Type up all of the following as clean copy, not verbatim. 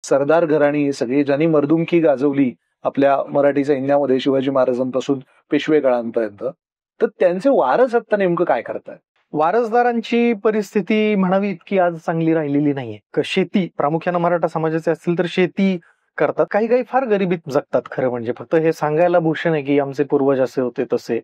सरदार घराणी ही सगळी ज्यांनी मर्दुमकी गाजवली आपल्या मराठी सैन्यामध्ये शिवाजी महाराजांपासून पेशवे काळांपर्यंत, तर त्यांचे वारस आता नेमकं काय करतायत? वारसदारांची परिस्थिती म्हणावी इतकी आज चांगली राहिलेली नाहीये. शेती प्रामुख्यानं मराठा समाजाचे असतील तर शेती करतात. काही काही फार गरिबीत जगतात. खरं म्हणजे फक्त हे सांगायला भूषण आहे की आमचे पूर्वज असे होते तसे.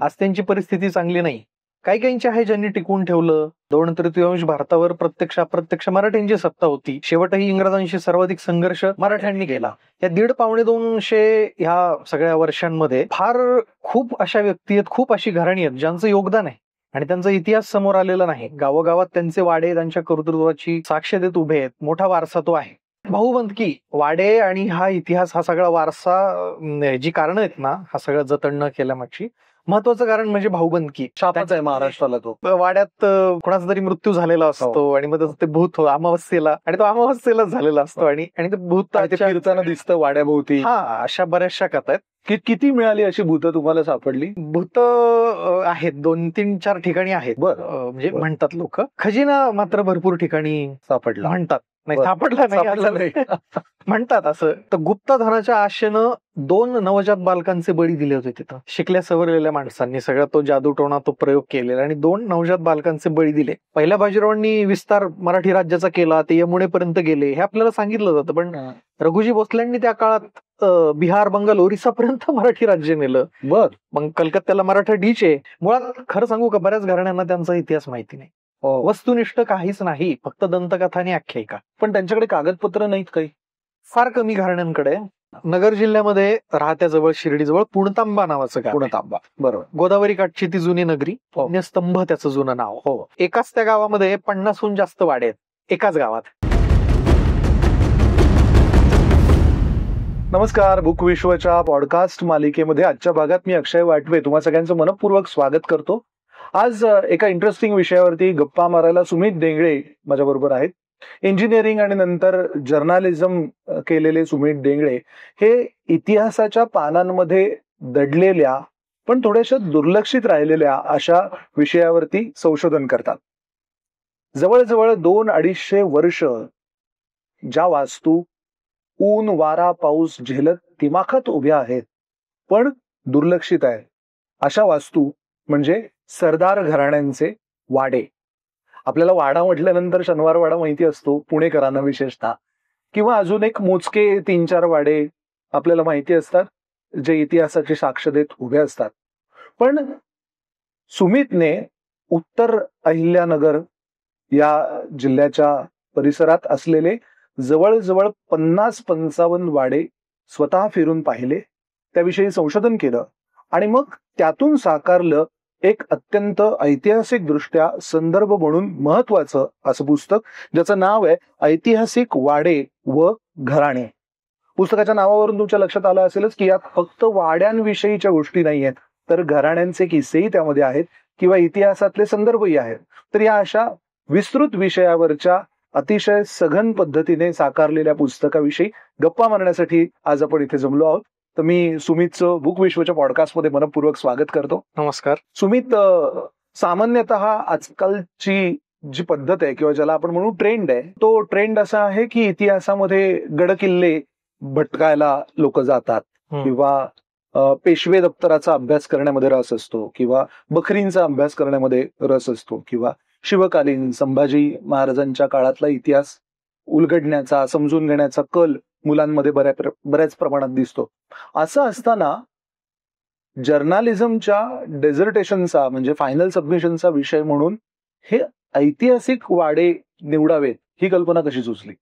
आज त्यांची परिस्थिती चांगली नाही. काही काहींची आहे ज्यांनी टिकवून ठेवलं. 2/3 भारतावर प्रत्यक्ष अप्रत्यक्ष मराठ्यांची सत्ता होती. शेवटही इंग्रजांशी सर्वाधिक संघर्ष मराठ्यांनी केला. या 1.5-200 ह्या सगळ्या वर्षांमध्ये फार खूप अशा व्यक्ती आहेत, खूप अशी घराणी आहेत ज्यांचं योगदान आहे आणि त्यांचा इतिहास समोर आलेला नाही. गावोगावात त्यांचे वाडे त्यांच्या कर्तृत्वाची साक्ष देत उभे आहेत. मोठा वारसा तो आहे. भाऊबंदकी, वाडे आणि हा इतिहास, हा सगळा वारसा, जी कारण आहेत ना हा सगळं जतन न केल्यामागची महत्वाचं कारण म्हणजे भाऊबंदकी. शापच आहे महाराष्ट्राला तो. वाड्यात कोणाचा तरी मृत्यू झालेला असतो आणि मग ते भूत अमावस्येला, आणि तो अमावस्येलाच झालेला असतो आणि ते भूत फिरताना दिसतं वाड्याभोवती. हा, अशा बऱ्याचशा कथा आहेत. किती मिळाली अशी भूत तुम्हाला सापडली? भूत आहेत 2-3-4 ठिकाणी आहेत. म्हणजे म्हणतात लोक. खजिना मात्र भरपूर ठिकाणी सापडला म्हणतात. नाही, सापडला नाही म्हणतात असं. तर गुप्तधनाच्या आशेनं 2 नवजात बालकांचे बळी दिले होते तिथं. शिकल्या सवरलेल्या माणसांनी सगळा तो जादूटोणा, तो प्रयोग केलेला आणि 2 नवजात बालकांचे बळी दिले. पहिल्या बाजीरावांनी विस्तार मराठी राज्याचा केला, ते यमुनेपर्यंत गेले हे आपल्याला सांगितलं जातं. पण रघुजी भोसल्यांनी त्या काळात बिहार, बंगाल, ओरिसापर्यंत मराठी राज्य नेलं. मग कलकत्त्याला मराठा डीच आहे. मुळात खरं सांगू का, बऱ्याच घराण्यांना त्यांचा इतिहास माहिती नाही. वस्तुनिष्ठ काहीच नाही, फक्त दंतकथा आणि आख्यायिका. पण त्यांच्याकडे कागदपत्र नाहीत काही, फार कमी घराण्यांकडे. नगर जिल्ह्यामध्ये राहत्याजवळ, शिर्डीजवळ पुणतांबा नावाचं गाव. पुणतांबा, बरोबर. गोदावरी काठची ती जुनी नगरी, स्तंभ त्याचं जुनं नाव. एकाच त्या गावामध्ये 50हून जास्त वाडे आहेत, एकाच गावात. नमस्कार, बुक विश्वच्या पॉडकास्ट मालिकेमध्ये आजच्या भागात मी अक्षय वाटवे तुम्हा सगळ्यांचं मनपूर्वक स्वागत करतो. आज एका इंटरेस्टिंग विषयावरती गप्पा मारायला सुमित डेंगळे माझ्या बरोबर आहेत. इंजिनिअरिंग आणि नंतर जर्नालिझम केलेले सुमित डेंगळे हे इतिहासाच्या पानांमध्ये दडलेल्या पण थोड्याशा दुर्लक्षित राहिलेल्या अशा विषयावरती संशोधन करतात. जवळजवळ 200-250 वर्ष ज्या वास्तू ऊन, वारा, पाऊस झेलत दिमाखात उभ्या आहेत पण दुर्लक्षित आहेत, अशा वास्तू म्हणजे सरदार घराण्यांचे वाडे. आपल्याला वाडा म्हटल्यानंतर शनिवार वाडा माहिती असतो पुणेकरांना विशेषतः, किंवा अजून एक मोजके 3-4 वाडे आपल्याला माहिती असतात जे इतिहासाची साक्ष देत उभे असतात. पण सुमितने उत्तर अहिल्यानगर या जिल्ह्याच्या परिसरात असलेले जवळजवळ 50-55 वाडे स्वतः फिरून पाहिले, त्याविषयी संशोधन केलं आणि मग त्यातून साकारलं एक अत्यंत ऐतिहासिक दृष्ट्या संदर्भ म्हणून महत्वाचं असं पुस्तक, ज्याचं नाव आहे ऐतिहासिक वाडे व घराणे. पुस्तकाच्या नावावरून तुमच्या लक्षात आलं असेलच की यात फक्त वाड्यांविषयीच्या गोष्टी नाही आहेत, तर घराण्यांचे किस्सेही त्यामध्ये आहेत किंवा इतिहासातले संदर्भही आहेत. तर या अशा विस्तृत विषयावरच्या अतिशय सघन पद्धतीने साकारलेल्या पुस्तकाविषयी गप्पा मारण्यासाठी आज आपण इथे जमलो आहोत. तर मी सुमितचं बुक विश्वच्या पॉडकास्टमध्ये मनपूर्वक स्वागत करतो. नमस्कार सुमित. सामान्यतः आजकालची जी पद्धत आहे किंवा ज्याला आपण म्हणू ट्रेंड आहे, तो ट्रेंड असा आहे की इतिहासामध्ये गडकिल्ले भटकायला लोक जातात किंवा पेशवे दप्तराचा अभ्यास करण्यामध्ये रस असतो किंवा बखरींचा अभ्यास करण्यामध्ये रस असतो किंवा शिवकालीन संभाजी महाराजांच्या काळातला इतिहास उलगडण्याचा, समजून घेण्याचा कल मुलांमध्ये बऱ्याच प्रमाणात दिसतो. असं असताना जर्नालिझमच्या डेझर्टेशनचा म्हणजे फायनल सबमिशनचा विषय म्हणून हे ऐतिहासिक वाडे निवडावेत, ही कल्पना कशी सुचली?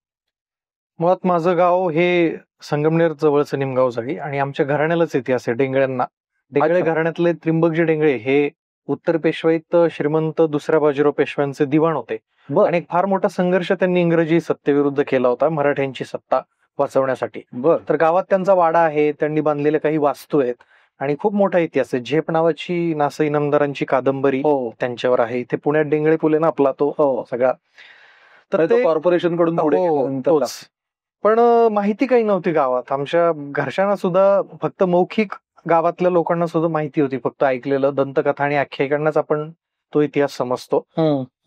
मुळात माझं गाव हे संगमनेर जवळचं निमगाव जाळी आणि आमच्या घराण्यालाच इतिहास आहे. डेंगळ्यांना, डेंगळे घराण्यातले त्रिंबकजी डेंगळे हे उत्तर पेशवाईत श्रीमंत दुसऱ्या बाजीराव पेशव्यांचे दिवाण होते आणि एक फार मोठा संघर्ष त्यांनी इंग्रजी सत्तेविरुद्ध केला होता मराठ्यांची सत्ता वाचवण्यासाठी. तर गावात त्यांचा वाडा आहे, त्यांनी बांधलेल्या काही वास्तू आहेत आणि खूप मोठा इतिहास आहे. झेप नावाची नासा इनामदारांची कादंबरी त्यांच्यावर आहे. इथे पुण्यात डेंगळे पुले ना आपला तो सगळा, तर ते कॉर्पोरेशन कडून पण माहिती काही नव्हती गावात. आमच्या घरच्यांना सुद्धा फक्त मौखिक, गावातल्या लोकांना सुद्धा माहिती होती फक्त ऐकलेलं, दंतकथा आणि आख्यायिकांनाच आपण तो इतिहास समजतो.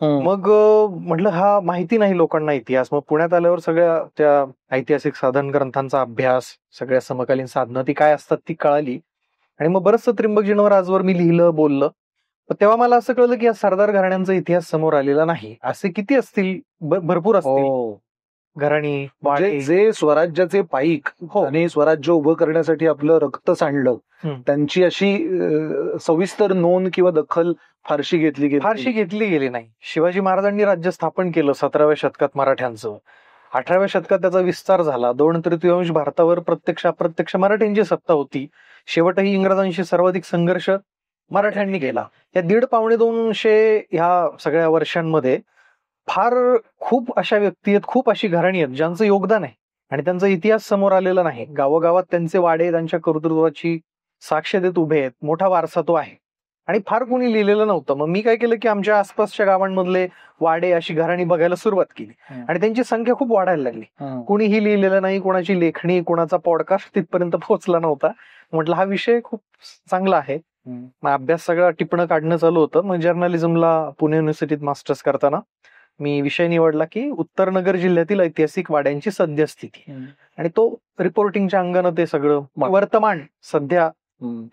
मग मग म्हटलं हा माहिती नाही लोकांना इतिहास. मग पुण्यात आल्यावर सगळ्या त्या ऐतिहासिक साधन ग्रंथांचा अभ्यास, सगळ्या समकालीन साधनं ती काय असतात ती कळाली. आणि मग बरचसं त्र्यंबकजींवर आजवर मी लिहिलं, बोललं. पण तेव्हा मला असं कळलं की या सरदार घराण्यांचा इतिहास समोर आलेला नाही. असे किती असतील, भरपूर असतील घराणी, म्हणजे वाडे. जे स्वराज्याचे पाईक हो. आणि स्वराज्य उभं करण्यासाठी आपलं रक्त सांडलं, त्यांची अशी सविस्तर नोंद किंवा दखल फारशी घेतली गेली नाही. शिवाजी महाराजांनी राज्य स्थापन केलं 17व्या शतकात मराठ्यांचं. 18व्या शतकात त्याचा विस्तार झाला. 2/3 भारतावर प्रत्यक्ष अप्रत्यक्ष मराठ्यांची सत्ता होती. शेवटही इंग्रजांशी सर्वाधिक संघर्ष मराठ्यांनी केला. या 150-200 ह्या सगळ्या वर्षांमध्ये फार खूप अशा व्यक्ती आहेत, खूप अशी घराणी आहेत ज्यांचं योगदान आहे आणि त्यांचा इतिहास समोर आलेला नाही. गावोगावात त्यांचे वाडे त्यांच्या कर्तृत्वाची साक्ष देत उभे आहेत. मोठा वारसा तो आहे आणि फार कोणी लिहिलेलं नव्हतं. मग मी काय केलं की आमच्या आसपासच्या गावांमधले वाडे अशी घराणी बघायला सुरुवात केली आणि त्यांची संख्या खूप वाढायला लागली. कोणीही लिहिलेलं नाही, कोणाची लेखणी, कोणाचा पॉडकास्ट तिथपर्यंत पोहोचला नव्हता. म्हटलं हा विषय खूप चांगला आहे. मग अभ्यास सगळा टिपणं काढणं चालू होतं. मग जर्नलिझमला पुणे युनिव्हर्सिटीत मास्टर्स करताना मी विषय निवडला की उत्तर नगर जिल्ह्यातील ऐतिहासिक वाड्यांची सद्यस्थिती. आणि तो रिपोर्टिंगच्या अंगानं ते सगळं वर्तमान सध्या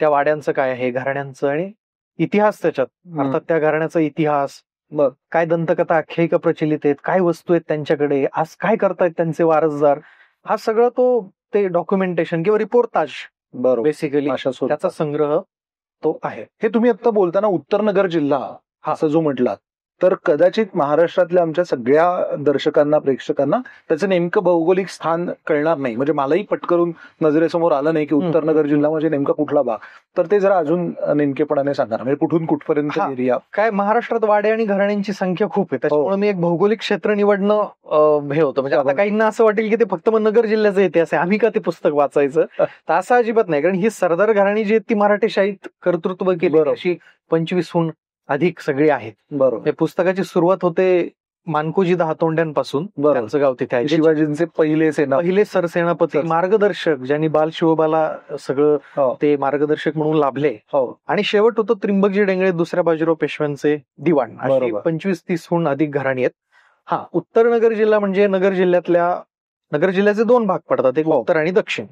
त्या वाड्यांचं काय आहे, घराण्यांचं आणि इतिहास त्याच्यात, अर्थात त्या घराण्याचा इतिहास, मग काय दंतकथा आख्यायिका प्रचलित आहेत, काय वस्तू आहेत त्यांच्याकडे, आज काय करतायत त्यांचे वारसदार, हा सगळं तो ते डॉक्युमेंटेशन किंवा रिपोर्टाज बेसिकली त्याचा संग्रह तो आहे. हे तुम्ही आता बोलताना उत्तर नगर जिल्हा असं जो म्हटलात, तर कदाचित महाराष्ट्रातल्या आमच्या सगळ्या दर्शकांना, प्रेक्षकांना त्याचं नेमकं भौगोलिक स्थान कळणार नाही. म्हणजे मलाही पटकरून नजरेसमोर आलं नाही की उत्तर नगर जिल्हा म्हणजे नेमका कुठला भाग. तर ते जरा अजून नेमकेपणाने सांगणार, म्हणजे कुठून कुठपर्यंत एरिया काय. महाराष्ट्रात वाडे आणि घराण्यांची संख्या खूप आहे, त्याच्यामुळे मी एक भौगोलिक क्षेत्र निवडणं हे होतं. म्हणजे आता काहींना असं वाटेल की ते फक्त मग नगर जिल्ह्याचा इतिहास आहे, आम्ही का ते पुस्तक वाचायचं, तर असं अजिबात नाही. कारण ही सरदार घराणी जी आहेत ती मराठेशाहीत कर्तृत्व केली अशी 25हून अधिक सगळी आहेत. बरोबर. पुस्तकाची सुरुवात होते मानकोजी हातोंड्यांपासून. त्यांचं गाव तिथे आहे. शिवाजींचे पहिले सरसेनापती, मार्गदर्शक, ज्यांनी बाल शिवबाला सगळं ते मार्गदर्शक म्हणून लाभले. आणि शेवट होतं त्र्यंबकजी डेंगळे, दुसऱ्या बाजीराव पेशव्यांचे दिवाण. अशी 25-30हून अधिक घराणी आहेत. हा, उत्तर नगर जिल्हा म्हणजे नगर जिल्ह्याचे 2 भाग पडतात, एक उत्तर आणि दक्षिण.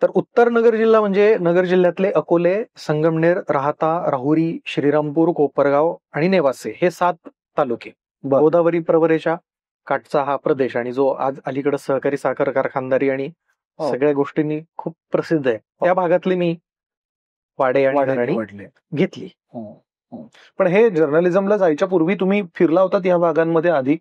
तर उत्तर नगर जिल्हा म्हणजे नगर जिल्ह्यातले अकोले, संगमनेर, राहाता, राहुरी, श्रीरामपूर, कोपरगाव आणि नेवासे हे 7 तालुके. गोदावरी प्रवरेच्या काठचा हा प्रदेश आणि जो आज अलीकडे सहकारी साखर कारखानदारी आणि सगळ्या गोष्टींनी खूप प्रसिद्ध आहे, त्या भागातले मी वाडे आणि घराणी घेतली. पण हे जर्नलिझमला जायच्या पूर्वी तुम्ही फिरला होतात या भागांमध्ये आधी,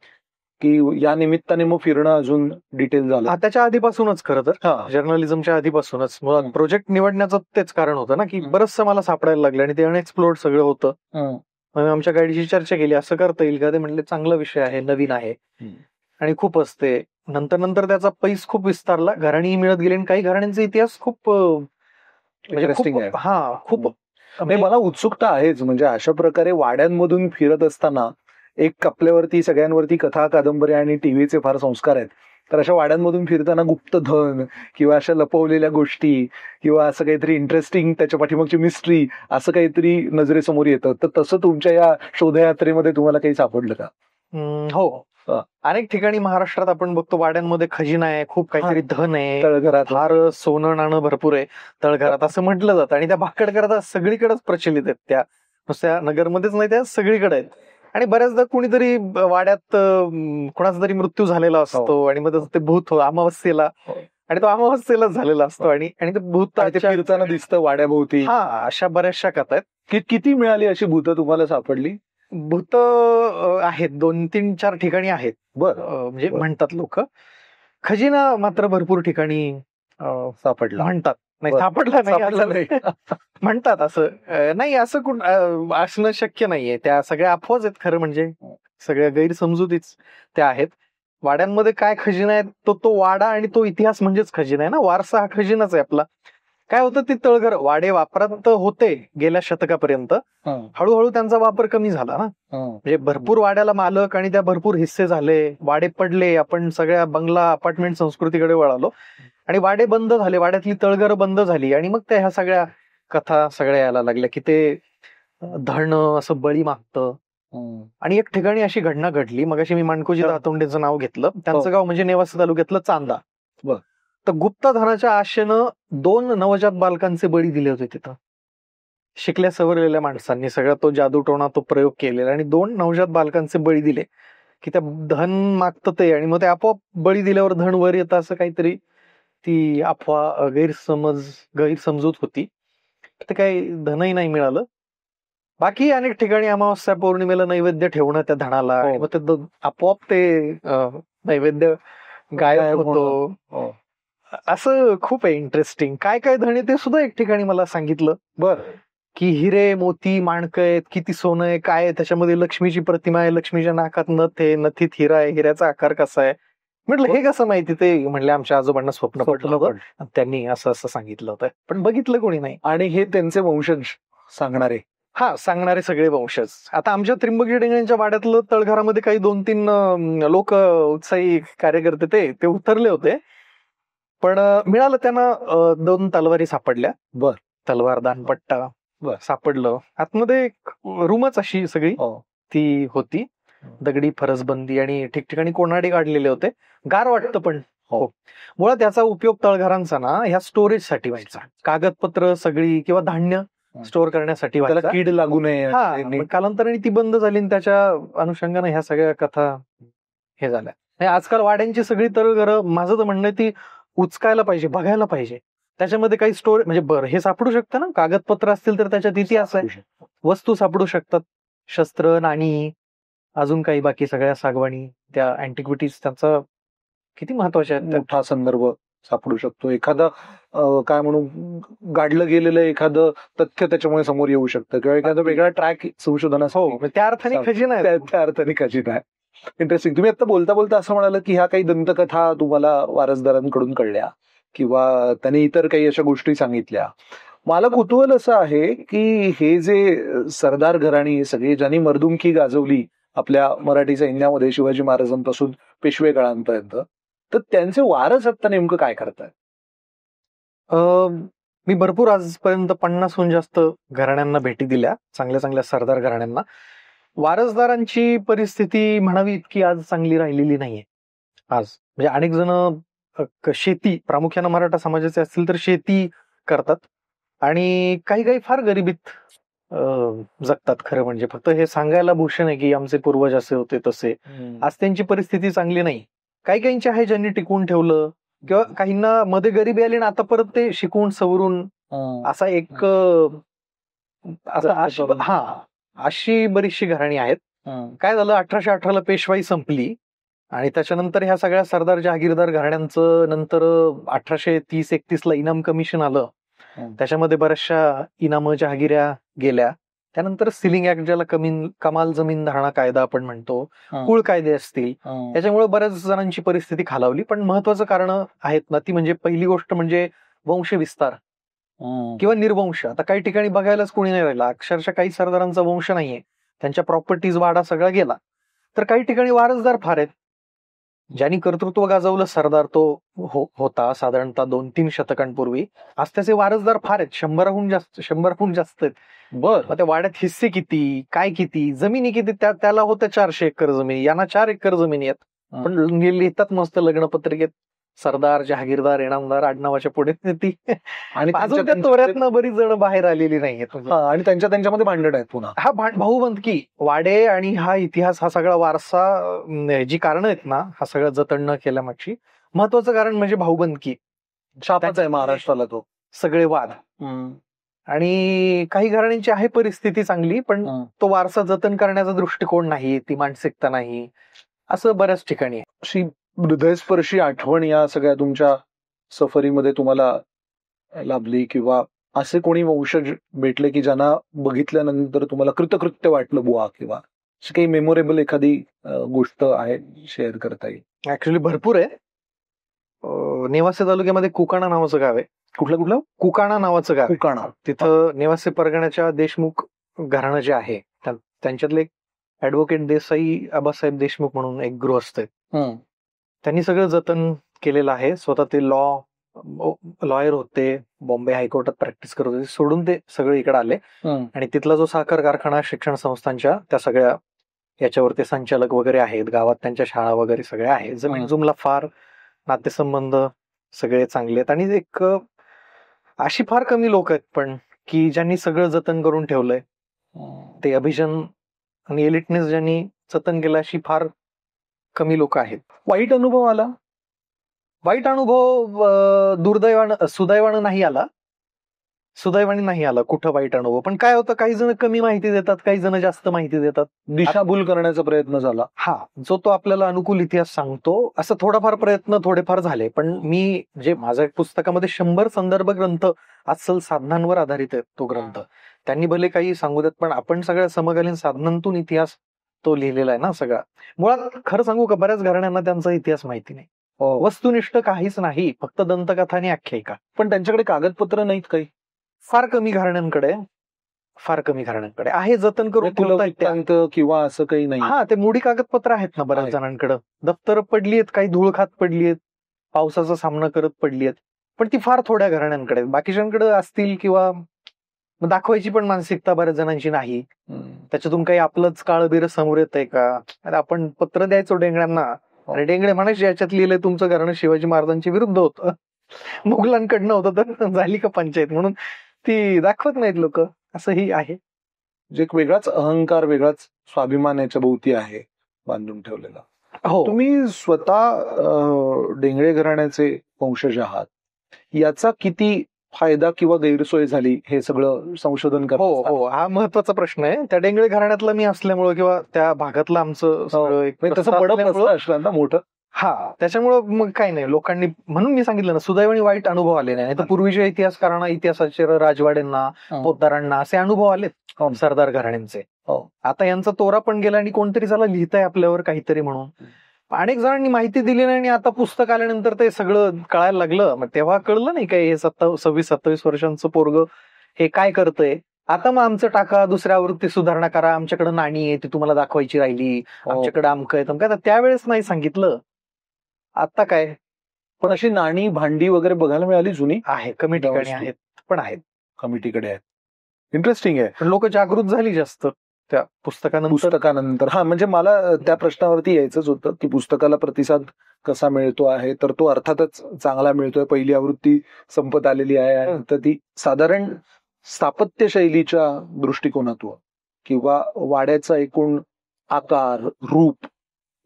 की या निमित्ताने मग फिरणं अजून डिटेल झालं? त्याच्या आधीपासूनच, खरं तर जर्नलिझमच्या आधीपासूनच प्रोजेक्ट निवडण्याचं तेच कारण होतं ना, की बरंचसं मला सापडायला लागलं आणि ते अनएक्सप्लोर्ड सगळं होतं. आमच्या गाईडशी चर्चा केली, असं करता येईल का? ते म्हणले चांगला विषय आहे, नवीन आहे आणि खूप असते. नंतर त्याचा पैस खूप विस्तारला, घराणी मिळत गेली आणि काही घराण्यांचा इतिहास खूप इंटरेस्टिंग आहे. खूप मला उत्सुकता आहेच. म्हणजे अशा प्रकारे वाड्यांमधून फिरत असताना एक आपल्यावरती सगळ्यांवरती कथा, कादंबरी आणि टीव्हीचे फार संस्कार आहेत. तर अशा वाड्यांमधून फिरताना गुप्तधन किंवा अशा लपवलेल्या गोष्टी किंवा असं काहीतरी इंटरेस्टिंग, त्याच्या पाठीमागची मिस्ट्री, असं काहीतरी नजरेसमोर येतं. तर तसं तुमच्या या शोधयात्रेमध्ये तुम्हाला काही सापडलं का? हो, अनेक ठिकाणी महाराष्ट्रात आपण बघतो वाड्यांमध्ये खजिना आहे, खूप काहीतरी धन आहे, तळघरात फार सोनं नाणं भरपूर आहे तळघरात असं म्हटलं जातं. आणि त्या भाकड सगळीकडेच प्रचलित आहेत, त्या नुसत्या नगरमध्येच नाही, त्या सगळीकडे आहेत. आणि बऱ्याचदा कुणीतरी वाड्यात कोणाचा तरी मृत्यू झालेला असतो आणि मग ते भूत अमावस्येला, आणि तो अमावस्येलाच झालेला असतो आणि ते भूत फिरताना दिसतं वाड्याभोवती. अशा बऱ्याचशा कथा आहेत. किती मिळाली अशी भूत तुम्हाला सापडली? भूत आहेत 2-3-4 ठिकाणी आहेत. म्हणजे म्हणतात लोक. खजिना मात्र भरपूर ठिकाणी सापडला म्हणतात. नाही, सापडला नाही म्हणतात. असं नाही, असं असणं शक्य नाहीये. त्या सगळ्या अफवाच आहेत, खरं म्हणजे सगळ्या गैरसमजुतीच त्या आहेत. वाड्यांमध्ये काय खजिना आहे, तो वाडा आणि तो इतिहास म्हणजेच खजिना आहे ना, वारसा हा खजिनाच आहे आपला. काय होतं, ते तळघर वाडे वापरात होते गेल्या शतकापर्यंत, हळूहळू त्यांचा वापर कमी झाला ना. म्हणजे भरपूर वाड्याला मालक आणि त्या भरपूर हिस्से झाले, वाडे पडले, आपण सगळ्या बंगला अपार्टमेंट संस्कृतीकडे वळालो आणि वाडे बंद झाले, वाड्यातली तळघर बंद झाली आणि मग त्या ह्या सगळ्या कथा सगळ्या यायला लागल्या की ते धन असं बळी मागतं. आणि एक ठिकाणी अशी घटना घडली, मगाशी मी माणकोजी हो. दातोंडेचं नाव घेतलं, त्यांचं हो. गाव म्हणजे नेवासे तालुक्यातलं चांदा. बर. तर गुप्तधनाच्या आशेनं 2 नवजात बालकांचे बळी दिले होते तिथं. शिकल्या सवरलेल्या माणसांनी सगळा तो जादूटोणा, तो प्रयोग केलेला आणि 2 नवजात बालकांचे बळी दिले की त्या धन मागतं ते, आणि मग ते आपोआप बळी दिल्यावर धन वर येतं, असं काहीतरी ती अफवा, गैरसमजूत होती. ते काही धनही नाही मिळालं. बाकी अनेक ठिकाणी अमावस्या पौर्णिमेला नैवेद्य ठेवणं त्या धनाला, हो. आणि मग ते आपोआप ते नैवेद्य गायब गायब होतो. हो. असं खूप आहे इंटरेस्टिंग. काय काय धन आहे ते सुद्धा एक ठिकाणी मला सांगितलं बर. की हिरे मोती माणकं आहेत, किती सोनं आहे, काय आहे, त्याच्यामध्ये लक्ष्मीची प्रतिमा आहे, लक्ष्मीच्या नाकात नथ आहे, नथीत हिरा आहे, हिऱ्याचा आकार कसा आहे. म्हटलं हे कसं माहिती? ते म्हणले आमच्या आजोबांना स्वप्न पडलं होतं, आणि त्यांनी असं असं सांगितलं होतं, पण बघितलं कोणी नाही. आणि हे त्यांचे वंशज सांगणारे. हा, सांगणारे सगळे वंशज. आता आमच्या त्र्यंबकजी डेंगळ्यांच्या वाड्यातलं तळघरामध्ये काही 2-3 लोक, उत्साही कार्यकर्ते, ते उतरले होते. पण मिळालं त्यांना 2 तलवारी सापडल्या. बर. तलवार, दानपट्टा सापडलं. आतमध्ये एक रूमच अशी सगळी ती होती, दगडी फरसबंदी, आणि ठिकठिकाणी कोणाडे काढलेले होते. गार वाटतं पण. हो. मुळात याचा उपयोग तळघरांचा ना ह्या स्टोरेजसाठी व्हायचा. कागदपत्र सगळी किंवा धान्य स्टोअर करण्यासाठी त्याला व्हायचा. कीड लागू नये. हा, कालांतराने ती बंद झाली आणि त्याच्या अनुषंगाने ह्या सगळ्या कथा हे झाल्या. नाही, आजकाल वाड्यांची सगळी तळघरं, माझं तर म्हणणं ती उचकायला पाहिजे, बघायला पाहिजे. त्याच्यामध्ये काही स्टोरेज म्हणजे बरं हे सापडू शकतं ना, कागदपत्र असतील तर त्याच्यात इतिहास आहे, वस्तू सापडू शकतात, शस्त्र, नाणी, अजून काही बाकी सगळ्या सागवाणी, त्या अँटिक्विटीज, त्यांचा किती महत्वाच्या आहेत. मोठा संदर्भ सापडू शकतो. एखादा काय म्हणू, गाडलं गेलेलं एखादं तथ्य त्याच्यामुळे समोर येऊ शकतं, किंवा एखादा वेगळा ट्रॅक संशोधनासाठी. त्या अर्थाने खजिना आहे. त्या अर्थाने खजिना आहे. इंटरेस्टिंग. तुम्ही आता बोलता बोलता असं म्हणाल की ह्या काही दंतकथा तुम्हाला वारसदारांकडून कळल्या, किंवा त्यांनी इतर काही अशा गोष्टी सांगितल्या. मला कुतूहल असं आहे की हे जे सरदार घराणी सगळे ज्यांनी मर्दुमकी गाजवली आपल्या मराठी सैन्यामध्ये शिवाजी महाराजांपासून पेशवे काळांपर्यंत, तर त्यांचे वारस आता नेमकं काय करतायत? मी भरपूर आजपर्यंत 50हून जास्त घराण्यांना भेटी दिल्या, चांगल्या चांगल्या सरदार घराण्यांना. वारसदारांची परिस्थिती म्हणावी इतकी आज चांगली राहिलेली नाहीये. आज म्हणजे अनेक जण शेती, प्रामुख्यानं मराठा समाजाचे असतील तर शेती करतात, आणि काही काही फार गरिबीत जगतात. खरं म्हणजे फक्त हे सांगायला भूषण आहे की आमचे पूर्वज असे होते तसे. आज त्यांची परिस्थिती चांगली नाही. काही काहींची आहे ज्यांनी टिकवून ठेवलं, किंवा काहींना मध्ये गरिबी आली आणि आता परत ते शिकवून सवरून असा एक अशी बरीचशी घराणी आहेत. काय झालं, 1818ला पेशवाई संपली, आणि त्याच्यानंतर ह्या सगळ्या सरदार जहागीरदार घराण्यांचं नंतर 1830-31ला इनाम कमिशन आलं. त्याच्यामध्ये बऱ्याचशा इनाम जहागिऱ्या गेल्या. त्यानंतर सिलिंग ऍक्ट, ज्याला कमाल जमीन धारणा कायदा आपण म्हणतो, कुळ कायदे असतील, याच्यामुळे बऱ्याच जणांची परिस्थिती खालावली. पण महत्वाचं कारण आहेत ना, ती म्हणजे पहिली गोष्ट म्हणजे वंश विस्तार किंवा निर्वंश. आता काही ठिकाणी बघायलाच कोणी नाही राहिला, अक्षरशः काही सरदारांचा वंश नाहीये, त्यांच्या प्रॉपर्टीज वाडा सगळा गेला. तर काही ठिकाणी वारसदार फार आहेत. ज्यांनी कर्तृत्व गाजवलं सरदार तो होता साधारणतः 2-3 शतकांपूर्वी. आज त्याचे वारसदार फार आहेत, 100हून जास्त आहेत. मग त्या वाड्यात हिस्से किती, काय किती, जमिनी किती, त्याला होत्या 400 एकर जमिनी, यांना 4 एकर जमिनी आहेत. पण लिहितात मस्त लग्नपत्रिकेत सरदार, जहागीरदार, इनामदार आडनावाच्या पुढे ती. आणि अजून त्या तोऱ्यातनं बरीच जण बाहेर आलेली नाहीयेत. आणि त्यांच्यामध्ये भांडण आहेत पुन्हा. हा भाऊबंदकी, वाडे आणि हा इतिहास, हा सगळा वारसा, जी कारणं आहेत ना हा सगळं जतन न केल्यामागची, महत्वाचं कारण म्हणजे भाऊबंदकी. शापच आहे महाराष्ट्राला तो. सगळे वाद. आणि काही घराण्यांची आहे परिस्थिती चांगली, पण तो वारसा जतन करण्याचा दृष्टिकोन नाही, ती मानसिकता नाही, असं बऱ्याच ठिकाणी आहे. अशी हृदयस्पर्शी आठवण या सगळ्या तुमच्या सफरीमध्ये तुम्हाला लाभली, किंवा असे कोणी वंशज भेटले की ज्यांना बघितल्यानंतर तुम्हाला कृतकृत्य वाटलं बुवा, किंवा अशी काही मेमोरेबल एखादी गोष्ट आहे शेअर करता येईल? ऍक्च्युली भरपूर आहे. नेवासे तालुक्यामध्ये कुकाणा नावाचं गाव आहे. कुठलं? कुकाणा नावाचं गाव. कुकाणा. तिथं नेवासे परगण्याच्या देशमुख घराणं जे आहे त्यांच्यातले ऍडव्होकेट देसाई आबासाहेब देशमुख म्हणून एक गृहस्थ आहेत. त्यांनी सगळं जतन केलेलं आहे. स्वतः ते लॉ लॉयर होते, बॉम्बे हायकोर्टात प्रॅक्टिस करत होते, सोडून ते सगळे इकडे आले आणि तिथला जो साखर कारखाना शिक्षण संस्थांच्या त्या सगळ्या याच्यावरती संचालक वगैरे आहेत, गावात त्यांच्या शाळा वगैरे सगळ्या आहेत. जमीन जुमला फार नातेसंबंध सगळे चांगले आहेत आणि एक अशी फार कमी लोक आहेत पण की ज्यांनी सगळं जतन करून ठेवलंय. ते अभिजन आणि एलिटनेस ज्यांनी जतन केलं अशी फार कमी लोक आहेत. वाईट अनुभव आला? वाईट अनुभव सुदैवानं नाही आला. सुदैवाने नाही आला कुठं वाईट अनुभव. पण काय होतं, काही जण कमी माहिती देतात, काही जण जास्त माहिती देतात. दिशाभूल करण्याचा प्रयत्न झाला. हा, जो तो आपल्याला अनुकूल इतिहास सांगतो असं थोडाफार प्रयत्न थोडेफार झाले. पण मी जे माझ्या पुस्तकामध्ये 100 संदर्भ ग्रंथ अस्सल साधनांवर आधारित आहे तो ग्रंथ. त्यांनी भले काही सांगू देत पण आपण सगळ्या समकालीन साधनांतून इतिहास तो लिहिलेला आहे ना सगळा. मुळात खरं सांगू का, बऱ्याच घराण्यांना त्यांचा इतिहास माहिती नाही. वस्तुनिष्ठ काहीच नाही, फक्त दंतकथा आणि आख्यायिका. पण त्यांच्याकडे कागदपत्र नाहीत काही? फार कमी घराण्यांकडे आहे, जतन करून कुलवृत्तांत किंवा असं काही नाही. हा, ते मोडी कागदपत्र आहेत ना बऱ्याच जणांकडे. दप्तर पडली आहेत, काही धूळ खात पडली आहेत, पावसाचा सामना करत पडली आहेत. पण ती फार थोड्या घराण्यांकडे. बाकीच्यांकडे असतील किंवा दाखवायची पण मानसिकता बऱ्याच जणांची नाही. त्याच्यातून काही आपलंच काळबीर समोर येत आहे का? अरे आपण पत्र द्यायचो डेंगळ्यांना, अरे डेंगळे म्हणायचे याच्यात लिहिलंय तुमचं घराणं शिवाजी महाराजांच्या विरुद्ध होतं, मुघलांकडनं होतं, तर झाली का पंचायत? म्हणून ती दाखवत नाहीत लोक. असंही आहे. जे एक वेगळाच अहंकार, वेगळाच स्वाभिमान याच्या भोवती आहे बांधून ठेवलेला. हो, तुम्ही स्वतः डेंगळे घराण्याचे वंशज आहात. याचा किती फायदा किंवा गैरसोय झाली हे सगळं संशोधन हो, हा महत्वाचा प्रश्न आहे. त्या डेंगळे घराण्यातला मी असल्यामुळं किंवा त्या भागातलं आमचं तसं बडं असलं ना मोठं. हा, त्याच्यामुळं मग काही नाही लोकांनी, म्हणून मी सांगितलं ना, सुदैवाने वाईट अनुभव आले नाही. तर पूर्वीच्या इतिहासकारांना, इतिहासाचे राजवाड्यांना, पोतदारांना असे अनुभव आलेत सरदार घराण्यांचे. आता यांचा तोरा पण गेला आणि कोणतरी झाला लिहिताय आपल्यावर काहीतरी म्हणून. अनेक जणांनी माहिती दिली नाही आणि आता पुस्तक आल्यानंतर ते सगळं कळायला लागलं. मग तेव्हा कळलं नाही काय, हे 26-27 वर्षांचं पोरग हे काय करतंय. आता मग आमचं टाका, दुसऱ्या आवृत्ती सुधारणा करा, आमच्याकडे नाणी आहे ती तुम्हाला दाखवायची राहिली, आमच्याकडे अमकं आहे तमकं. त्यावेळेस नाही सांगितलं, आता काय. पण अशी नाणी, भांडी वगैरे बघायला मिळाली जुनी? आहे, कमी ठिकाणी आहेत, पण आहेत, कमिटीकडे आहेत. इंटरेस्टिंग आहे. पण लोक जागृत झाली जास्त त्या पुस्तकानंतर. हा, म्हणजे मला त्या प्रश्नावरती यायचंच होतं की पुस्तकाला प्रतिसाद कसा मिळतो आहे. तर तो अर्थातच चांगला मिळतोय. पहिली आवृत्ती संपत आलेली आहे, तर ती साधारण स्थापत्य शैलीच्या दृष्टिकोनातून किंवा वाड्याचा एकूण आकार, रूप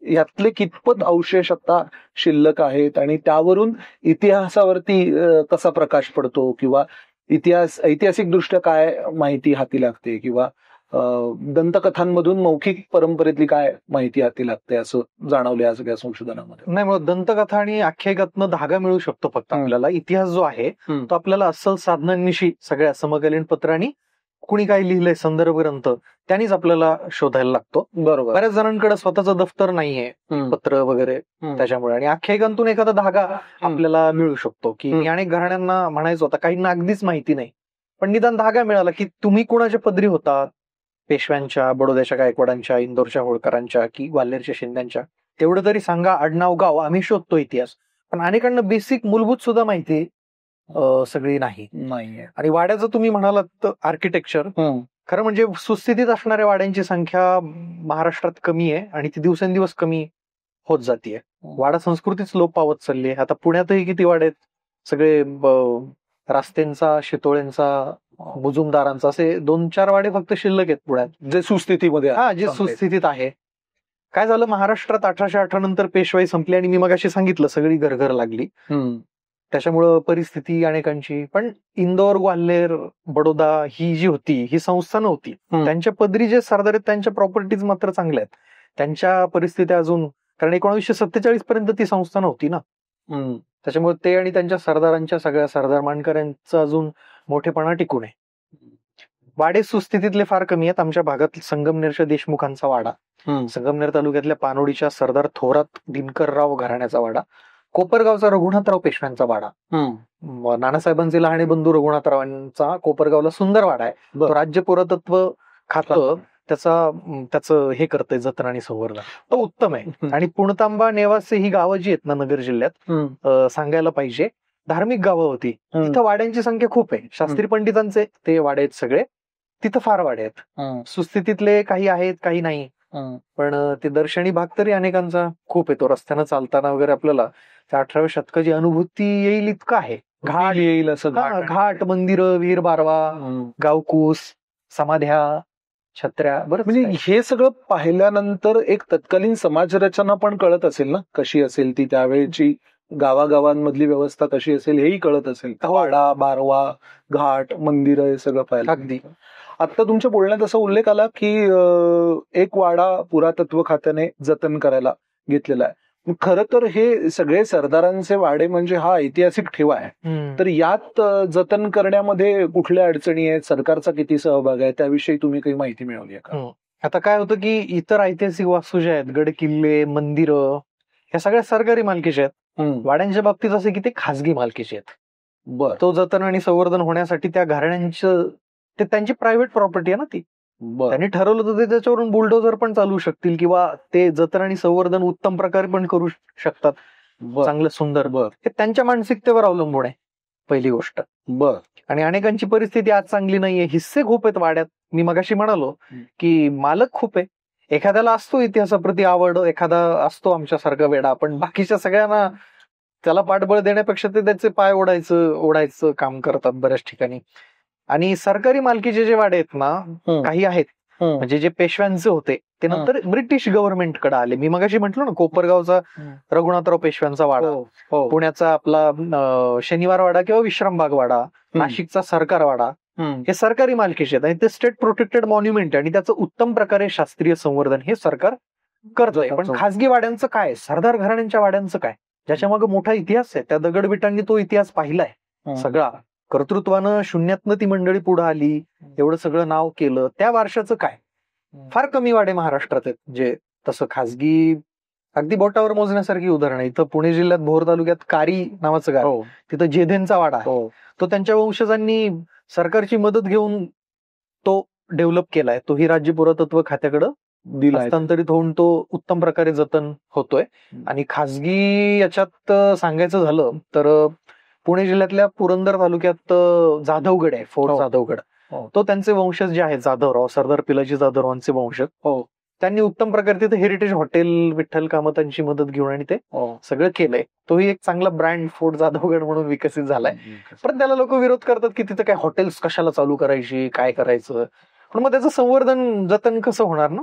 यातले कितपत अवशेष आता शिल्लक आहेत आणि त्यावरून इतिहासावरती कसा प्रकाश पडतो किंवा ऐतिहासिक दृष्ट्या काय माहिती हाती लागते किंवा दंतकथांमधून मौखिक परंपरेतली काय माहिती हाती लागते असं जाणवलं या सगळ्या संशोधनामध्ये. नाही, मग दंतकथा आणि आख्यायिकातनं धागा मिळू शकतो फक्त आपल्याला. इतिहास जो आहे तो आपल्याला अस्सल साधनांनिशी, सगळ्या समकालीन पत्रांनी, कुणी काय लिहिलंय संदर्भ ग्रंथ, त्यांनीच आपल्याला शोधायला लागतो. बरोबर. बऱ्याच जणांकडे स्वतःचं दफ्तर नाहीये, पत्र वगैरे, त्याच्यामुळे. आणि आख्यायिकांतून एखादा धागा आपल्याला मिळू शकतो. की मी अनेक घराण्यांना म्हणायचो, आता काहींना अगदीच माहिती नाही, पण निदान धागा मिळाला की तुम्ही कुणाच्या पदरी होता, पेशव्यांच्या, बडोद्याच्या गायकवाडांच्या, इंदोरच्या होळकरांच्या की ग्वाल्हेरच्या शिंद्यांच्या, तेवढं तरी सांगा, आडनाव गाव, आम्ही शोधतो इतिहास. पण अनेकांना बेसिक मूलभूत सुद्धा माहिती सगळी नाही. आणि वाड्याचं तुम्ही म्हणालात तर आर्किटेक्चर, खरं म्हणजे सुस्थितीत असणाऱ्या वाड्यांची संख्या महाराष्ट्रात कमी आहे आणि ती दिवसेंदिवस कमी होत जातीये. वाडा संस्कृतीच लोप पावत चालली आहे. आता पुण्यातही किती वाडे आहेत, सगळे रास्त्यांचा, शितोळ्यांचा, मुजुमदारांचा, असे 2-4 वाडे फक्त शिल्लक आहेत पुण्यात, जे सुस्थितीमध्ये. हा, जे सुस्थितीत आहे. काय झालं, महाराष्ट्रात 1818 नंतर पेशवाई संपली आणि मी मगाशी सांगितलं सगळी घरघर लागली. त्याच्यामुळं परिस्थिती अनेकांची. पण इंदोर, ग्वाल्हेर, बडोदा ही जी होती, ही संस्था नव्हती. त्यांच्या पदरी जे सरदार आहेत त्यांच्या प्रॉपर्टीज मात्र चांगल्या आहेत. त्यांच्या परिस्थिती अजून, कारण 1947 पर्यंत ती संस्था नव्हती ना. त्याच्यामुळे ते आणि त्यांच्या सरदारांच्या, सगळ्या सरदार मानकऱ्यांचा अजून मोठेपणा टिकून आहे. वाडे सुस्थितीतले फार कमी आहेत. आमच्या भागात संगमनेरच्या देशमुखांचा वाडा, संगमनेर तालुक्यातल्या पानोडीच्या सरदार थोरात दिनकरराव घराण्याचा वाडा, कोपरगावचा रघुनाथराव पेशव्यांचा वाडा, नानासाहेबांचे लहाने बंधू रघुनाथरावांचा कोपरगावला सुंदर वाडा आहे. तो राज्य पुरातत्व खातं त्याचं हे करतंय, जतन आणि संवर्धन. तो उत्तम आहे. आणि पुणतांबा, नेवासे ही गावं जी आहेत ना नगर जिल्ह्यात, सांगायला पाहिजे धार्मिक गावं होती. तिथं वाड्यांची संख्या खूप आहे. शास्त्री पंडितांचे ते वाडे आहेत सगळे. तिथं फार वाडे आहेत. सुस्थितीतले काही आहेत, काही नाही. पण ते दर्शनी भाग तरी अनेकांचा खूप येतो. रस्त्यानं चालताना वगैरे आपल्याला त्या 18व्या शतकाची अनुभूती येईल इतकं आहे. घाट येईल असं घाट, मंदिरं, वीर बारवा, गावकूस, समाध्या, छत्र्या, बरं. म्हणजे हे सगळं पाहिल्यानंतर एक तत्कालीन समाज रचना पण कळत असेल ना, कशी असेल ती त्यावेळेची, गावागावांमधली व्यवस्था कशी असेल हेही कळत असेल. वाडा, बारवा, घाट, मंदिरं हे सगळं पाहिलं. अगदी. आता तुमच्या बोलण्यात असा उल्लेख आला की एक वाडा पुरातत्व खात्याने जतन करायला घेतलेला आहे. खरं तर हे सगळे सरदारांचे वाडे म्हणजे हा ऐतिहासिक ठेवा आहे. तर यात जतन करण्यामध्ये कुठल्या अडचणी आहेत, सरकारचा किती सहभाग आहे, त्याविषयी तुम्ही काही माहिती मिळवली आहे का? आता काय होतं की इतर ऐतिहासिक वास्तू ज्या आहेत, गड किल्ले, मंदिरं, ह्या सगळ्या सरकारी मालकीच्या आहेत. वाड्यांच्या बाबतीत असे की ते खासगी मालकीचे आहेत. बर. तो जतन आणि संवर्धन होण्यासाठी त्या घराण्यांचं, ते त्यांची प्रायव्हेट प्रॉपर्टी आहे ना ती. त्यांनी ठरवलं तर ते त्याच्यावरून बुलडोजर पण चालवू शकतील किंवा ते जतन आणि संवर्धन उत्तम प्रकारे पण करू शकतात. चांगलं सुंदर. हे त्यांच्या मानसिकतेवर अवलंबून आहे, पहिली गोष्ट. आणि अनेकांची परिस्थिती आज चांगली नाहीये. हिस्से खूप आहेत वाड्यात. मी मगाशी म्हणालो की मालक खूप आहे. एखाद्याला असतो इतिहासाप्रती आवड, एखादा असतो आमच्यासारखा वेडा, पण बाकीच्या सगळ्यांना त्याला पाठबळ देण्यापेक्षा ते त्याचे पाय ओढायचं काम करतात बऱ्याच ठिकाणी. आणि सरकारी मालकीचे जे वाडे आहेत ना, काही आहेत म्हणजे जे पेशव्यांचे होते ते नंतर ब्रिटिश गव्हर्नमेंटकडे आले. मी मगाशी म्हटलं ना, कोपरगावचा रघुनाथराव पेशव्यांचा वाडा, पुण्याचा आपला शनिवार वाडा किंवा विश्रामबाग वाडा, नाशिकचा सरकार वाडा, हे सरकारी मालकीचे आहेत आणि ते स्टेट प्रोटेक्टेड मॉन्युमेंट आहे आणि त्याचं उत्तम प्रकारे शास्त्रीय संवर्धन हे सरकार करतंय. पण खासगी वाड्यांचं काय, सरदार घराण्यांच्या वाड्यांचं काय, ज्याच्या मागे मोठा इतिहास आहे. त्या दगडविटांनी तो इतिहास पाहिलाय सगळा. कर्तृत्वानं शून्यातनं ती मंडळी पुढे आली, एवढं सगळं नाव केलं. त्या वारशाचं काय, फार कमी वाडे महाराष्ट्रात आहेत जे तसं खासगी, अगदी बोटावर मोजण्यासारखी उदाहरण आहे. इथं पुणे जिल्ह्यात भोर तालुक्यात कारी नावाचं गाव, तिथं जेधेंचा वाडा आहे. तो त्यांच्या वंशजांनी सरकारची मदत घेऊन तो डेव्हलप केलाय. तोही राज्य पुरातत्व खात्याकडे हस्तांतरित होऊन तो उत्तम प्रकारे जतन होतोय. आणि खासगी याच्यात सांगायचं झालं तर पुणे जिल्ह्यातल्या पुरंदर तालुक्यात जाधवगड आहे, फोर्ट जाधवगड. तो त्यांचे वंशज जे आहेत, जाधवराव, सरदार पिलाजी जाधवरावांचे वंशज, त्यांनी उत्तम प्रकारे तिथे हेरिटेज हॉटेल, विठ्ठल कामतांची मदत घेऊन आणि ते सगळं केलंय. तोही एक चांगला ब्रँड फोर्ट जाधवगड म्हणून विकसित झालाय. पण त्याला लोक विरोध करतात की तिथे काय हॉटेल्स कशाला चालू करायची, काय करायचं. पण मग त्याचं संवर्धन जतन कसं होणार ना.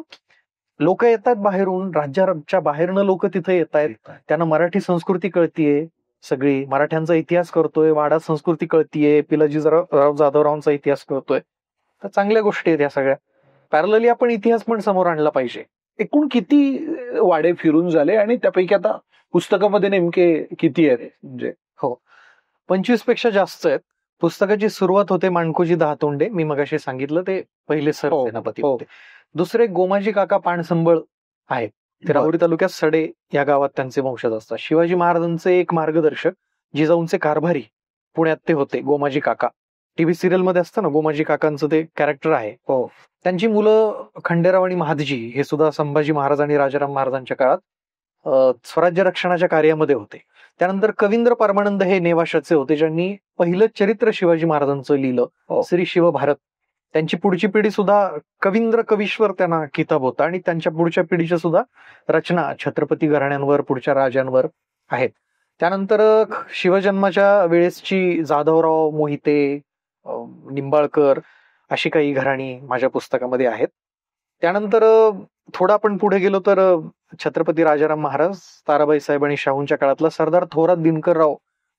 लोक येतात बाहेरून, राज्याच्या बाहेरनं लोक तिथे येत आहेत, त्यांना मराठी संस्कृती कळतीये, सगळी मराठ्यांचा इतिहास करतोय, वाडा संस्कृती कळतीये, पिलाजीराव जाधवरावांचा इतिहास कळतोय. तर चांगल्या गोष्टी आहेत या सगळ्या. पॅरलली आपण इतिहास पण समोर आणला पाहिजे. एकूण किती वाडे फिरून झाले आणि त्यापैकी आता पुस्तकामध्ये नेमके किती आहेत? म्हणजे 25 पेक्षा जास्त आहेत. पुस्तकाची सुरुवात होते माणकोजी दहातोंडे, मी मगाशी सांगितलं ते पहिले सरसेनापती होते. दुसरे गोमाजी काका पाणसंबळ आहेत, ते राहुरी तालुक्यात सडे या गावात त्यांचे वंशज असतात. शिवाजी महाराजांचे एक मार्गदर्शक, जिजाऊंचे कारभारी पुण्यात ते होते, गोमाजी काका. टीव्ही सिरियल मध्ये असतं ना, गोमाजी काकांचं ते कॅरेक्टर आहे. त्यांची मुलं खंडेराव आणि महादजी हे सुद्धा संभाजी महाराज आणि राजाराम महाराजांच्या काळात स्वराज्य रक्षणाच्या कार्यामध्ये होते. त्यानंतर कवींद्र परमानंद हे नेवाशाचे होते, ज्यांनी पहिलं चरित्र शिवाजी महाराजांचं लिहिलं, श्री शिवभारत. त्यांची पुढची पिढी सुद्धा कवींद्र कवीश्वर त्यांना किताब होता आणि त्यांच्या पुढच्या पिढीच्या सुद्धा रचना छत्रपती घराण्यांवर, पुढच्या राजांवर आहेत. त्यानंतर शिवजन्माच्या वेळेसची जाधवराव, मोहिते, निंबाळकर अशी काही घराणी माझ्या पुस्तकामध्ये आहेत. त्यानंतर थोडा आपण पुढे गेलो तर छत्रपती राजाराम महाराज, ताराबाई साहेब आणि शाहूंच्या काळातला सरदार थोरात दिनकरराव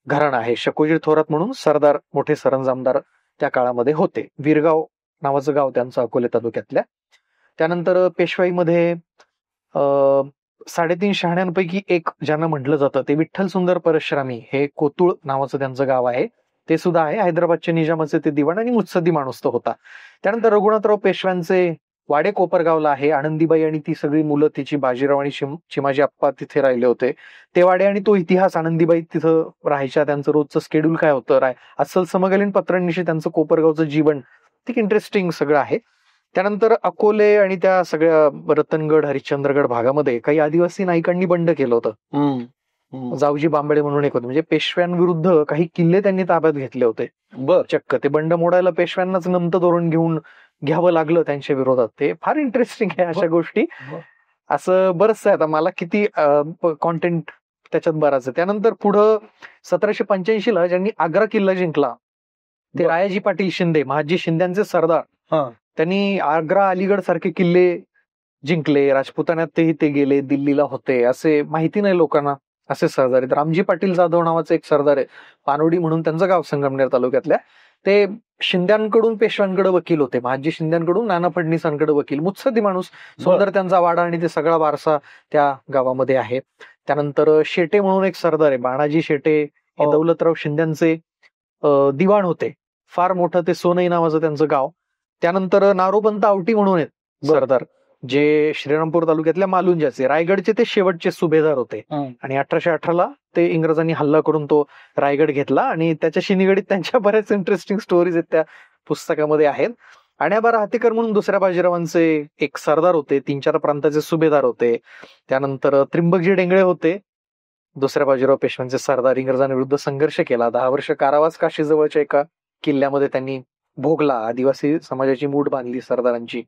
घराणा आहे. शकोजी थोरात म्हणून सरदार, मोठे सरंजामदार त्या काळामध्ये होते. वीरगाव नावाचं गाव त्यांचं अकोले तालुक्यातल्या. त्यानंतर पेशवाईमध्ये 3.5 शहाण्यांपैकी एक ज्यांना म्हटलं जातं ते विठ्ठल सुंदर परश्रामी, हे कोतुळ नावाचं त्यांचं गाव आहे, ते सुद्धा आहे. हैदराबादच्या निजामाचे ते दिवाण आणि मुत्सद्दी माणूस तो होता. त्यानंतर रघुनाथराव पेशव्यांचे वाडे कोपरगावला आहे. आनंदीबाई आणि ती सगळी मुलं तिची, बाजीराव आणि चिमाजी आप्पा तिथे राहिले होते. ते वाडे आणि तो इतिहास, आनंदीबाई तिथं राहायच्या, त्यांचं रोजचं स्केड्यूल काय होतं, अस्सल समकालीन पत्रांनिशी त्यांचं कोपरगावचं जीवन, ते इंटरेस्टिंग सगळं आहे. त्यानंतर अकोले आणि त्या सगळ्या रतनगड, हरिश्चंद्रगड भागामध्ये काही आदिवासी नायकांनी बंड केलं होतं. जावजी बांबळे म्हणून एक होते, म्हणजे पेशव्यांविरुद्ध काही किल्ले त्यांनी ताब्यात घेतले होते. बर. चक्क ते बंड मोडायला पेशव्यांनाच नमतं धोरण घेऊन घ्यावं लागलं त्यांच्या विरोधात. ते फार इंटरेस्टिंग आहे अशा गोष्टी. असं बरंच आहे. आता मला किती कॉन्टेंट त्याच्यात बराच आहे. त्यानंतर पुढं 1785 ज्यांनी आग्रा किल्ला जिंकला ते रायाजी पाटील शिंदे, महाजी शिंद्यांचे सरदार. त्यांनी आग्रा, अलीगड सारखे किल्ले जिंकले. राजपुतान्यात ते गेले, दिल्लीला होते, असे माहिती नाही लोकांना. असे सरदार आहेत. रामजी पाटील जाधव नावाचे एक सरदार आहे, पानोडी म्हणून त्यांचं गाव संगमनेर तालुक्यातल्या. ते शिंद्यांकडून पेशव्यांकडे वकील होते, महाजी शिंद्यांकडून नाना फडणीसांकडे वकील. मुत्सद्दी माणूस, सुंदर त्यांचा वाडा आणि ते सगळा वारसा त्या गावामध्ये आहे. त्यानंतर शेटे म्हणून एक सरदार आहे, बाणाजी शेटे. हे दौलतराव शिंद्यांचे दिवाण होते. फार मोठं ते सोनई नावाचं त्यांचं गाव. त्यानंतर नारोपंत आवटी म्हणून आहेत सरदार, जे श्रीरामपूर तालुक्यातल्या मालुंजाचे, रायगडचे ते शेवटचे सुभेदार होते. आणि 1818 ते इंग्रजांनी हल्ला करून तो रायगड घेतला. आणि त्याच्याशी निगडीत त्यांच्या बऱ्याच इंटरेस्टिंग स्टोरीज आहेत, त्या पुस्तकामध्ये आहेत. आण्याबा राहतेकर म्हणून दुसऱ्या बाजीरावांचे एक सरदार होते, 3-4 प्रांताचे सुभेदार होते. त्यानंतर त्रिंबकजी डेंगळे होते, दुसऱ्या बाजीराव पेशव्यांचे सरदार. इंग्रजांविरुद्ध संघर्ष केला, 10 वर्ष कारावास काशीजवळच्या एका किल्ल्यामध्ये त्यांनी भोगला. आदिवासी समाजाची मूठ बांधली सरदारांची.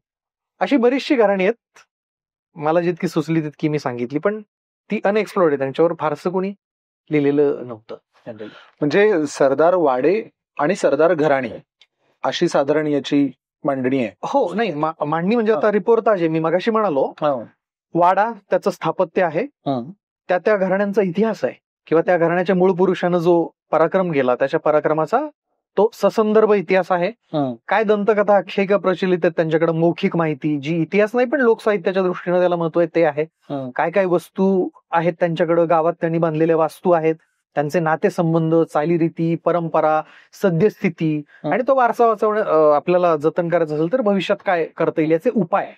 अशी बरीचशी घराणी आहेत. मला जितकी सुचली तितकी मी सांगितली, पण ती अनएक्सप्लोर्ड आहे. त्यांच्यावर फारसं कोणी लिहिलेलं नव्हतं. म्हणजे सरदार वाडे आणि सरदार घराणी अशी साधारण याची मांडणी आहे. हो, नाही मांडणी म्हणजे आता रिपोर्टाज आहे. मी मगाशी म्हणालो वाडा त्याचं स्थापत्य आहे, त्या घराण्यांचा इतिहास आहे, किंवा त्या घराण्याच्या मूळ पुरुषानं जो पराक्रम केला त्याच्या पराक्रमाचा तो ससंदर्भ इतिहास आहे. काय दंतकथा आख्यायिका प्रचलित आहेत त्यांच्याकडे, मौखिक माहिती जी इतिहास नाही पण लोकसाहित्याच्या दृष्टीने त्याला महत्व आहे ते आहे. काय काय वस्तू आहेत त्यांच्याकडे, गावात त्यांनी बांधलेल्या वास्तू आहेत, त्यांचे नातेसंबंध, चालीरीती, परंपरा, सद्यस्थिती, आणि तो वारसा वाचवणं आपल्याला जतन करायचं असेल तर भविष्यात काय करता येईल याचे उपाय,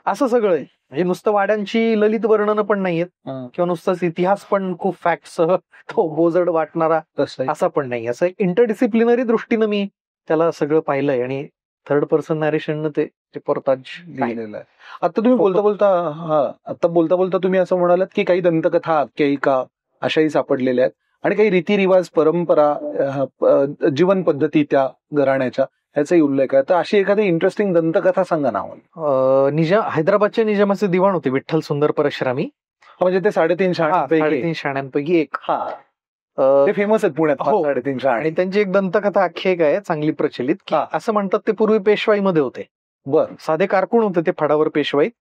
असं सगळं आहे. म्हणजे नुसतं वाड्यांची ललित वर्णनं पण नाहीयेत, किंवा नुसताच इतिहास पण खूप फॅक्टसह तो बोजड वाटणारा असा पण नाही. असं एक इंटरडिसिप्लिनरी दृष्टीनं मी त्याला सगळं पाहिलंय, आणि थर्ड पर्सन नॅरेशननं ते रिपोर्टाज लिहिलेलं आहे. आता तुम्ही बोलता बोलता तुम्ही असं म्हणालात की काही दंतकथा आख्यायिका अशाही सापडलेल्या आहेत, आणि काही रीतिरिवाज, परंपरा, जीवन पद्धती त्या घराण्याच्या ह्याचाही उल्लेख आहे. तर अशी एखादी इंटरेस्टिंग दंतकथा सांगा ना. हैदराबादच्या निजामाचे दिवाण होते विठ्ठल सुंदर परशुरामी, म्हणजे ते 3.5 शाण्यांपैकी एक. ते फेमस आहेत पुण्यात 3.5 शाणे. आणि त्यांची एक दंतकथा आख्यायिका आहे चांगली प्रचलित, की असं म्हणतात ते पूर्वी पेशवाईमध्ये होते. साधे कारकून होते ते फडावर पेशवाईत,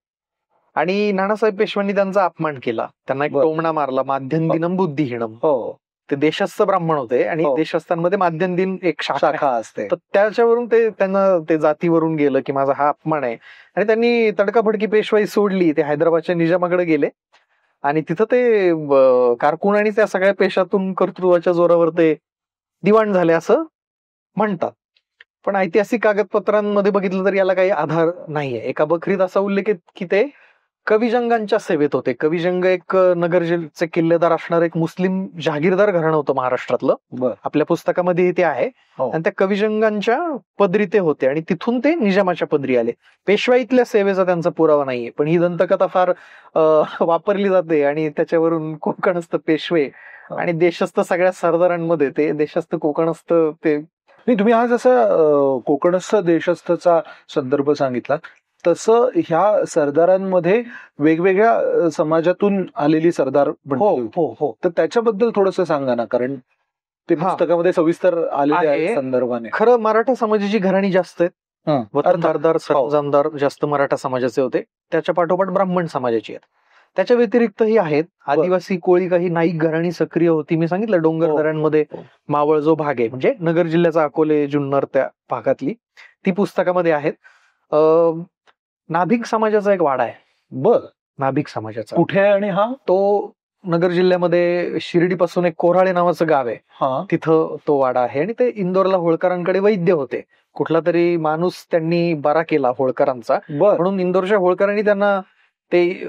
आणि नानासाहेब पेशव्यांनी त्यांचा अपमान केला, त्यांना एक टोमणा मारला. माध्यम दिनम बुद्धिहीनम. ते देशस्थ ब्राह्मण होते, आणि देशस्थांमध्ये माध्यम दिन एक शाखा असते. तर त्याच्यावरून त्यांना ते जातीवरून गेलं की माझा हा अपमान आहे, आणि त्यांनी तडकाफडकी पेशवाई सोडली. ते हैदराबादच्या निजामाकडे गेले, आणि तिथं ते कारकून आणि त्या सगळ्या पेशातून कर्तृत्वाच्या जोरावर ते दिवाण झाले असं म्हणतात. पण ऐतिहासिक कागदपत्रांमध्ये बघितलं तर याला काही आधार नाहीये. एका बखरीत असा उल्लेख आहे की ते कविजंगांच्या सेवेत होते. कविजंग एक नगरचे किल्लेदार असणार एक मुस्लिम जहागीरदार घराणं होतं महाराष्ट्रातलं. आपल्या पुस्तकामध्ये ते आहे. आणि त्या कविजंगांच्या पदरी ते होते, आणि तिथून ते निजामाच्या पदरी आले. पेशवाईतल्या सेवेचा त्यांचा पुरावा नाहीये, पण ही दंतकथा फार वापरली जाते, आणि त्याच्यावरून कोकणस्थ पेशवे आणि देशस्थ सगळ्या सरदारांमध्ये ते देशस्थ कोकणस्थ ते. तुम्ही आज असं कोकणस्थ देशस्थचा संदर्भ सांगितला, तसं ह्या सरदारांमध्ये वेगवेगळ्या समाजातून आलेली सरदार. तर त्याच्याबद्दल थोडस सांगा ना, कारण ते पुस्तकामध्ये सविस्तर आलेले आहे संदर्भाने. खरं मराठा समाजाची घराणी जास्त आहेत. वतनदारदार, सरंजामदार जास्त मराठा समाजाचे होते. त्याच्या पाठोपाठ ब्राह्मण समाजाची आहेत. त्याच्या व्यतिरिक्तही आहेत आदिवासी, कोळी, काही नाईक घराणी सक्रिय होती. मी सांगितलं डोंगर दऱ्यांमध्ये मावळ जो भाग आहे, म्हणजे नगर जिल्ह्याचा अकोले, जुन्नर त्या भागातली, ती पुस्तकामध्ये आहेत. नाभिक समाजाचा एक वाडा आहे. नाभिक समाजाचा कुठे आहे? आणि तो नगर जिल्ह्यामध्ये शिर्डीपासून एक कोराळे नावाचं गाव आहे, तिथं तो वाडा आहे. आणि ते इंदोरला होळकरांकडे वैद्य होते. कुठला तरी माणूस त्यांनी बरा केला होळकरांचा, म्हणून इंदोरच्या होळकरांनी त्यांना ते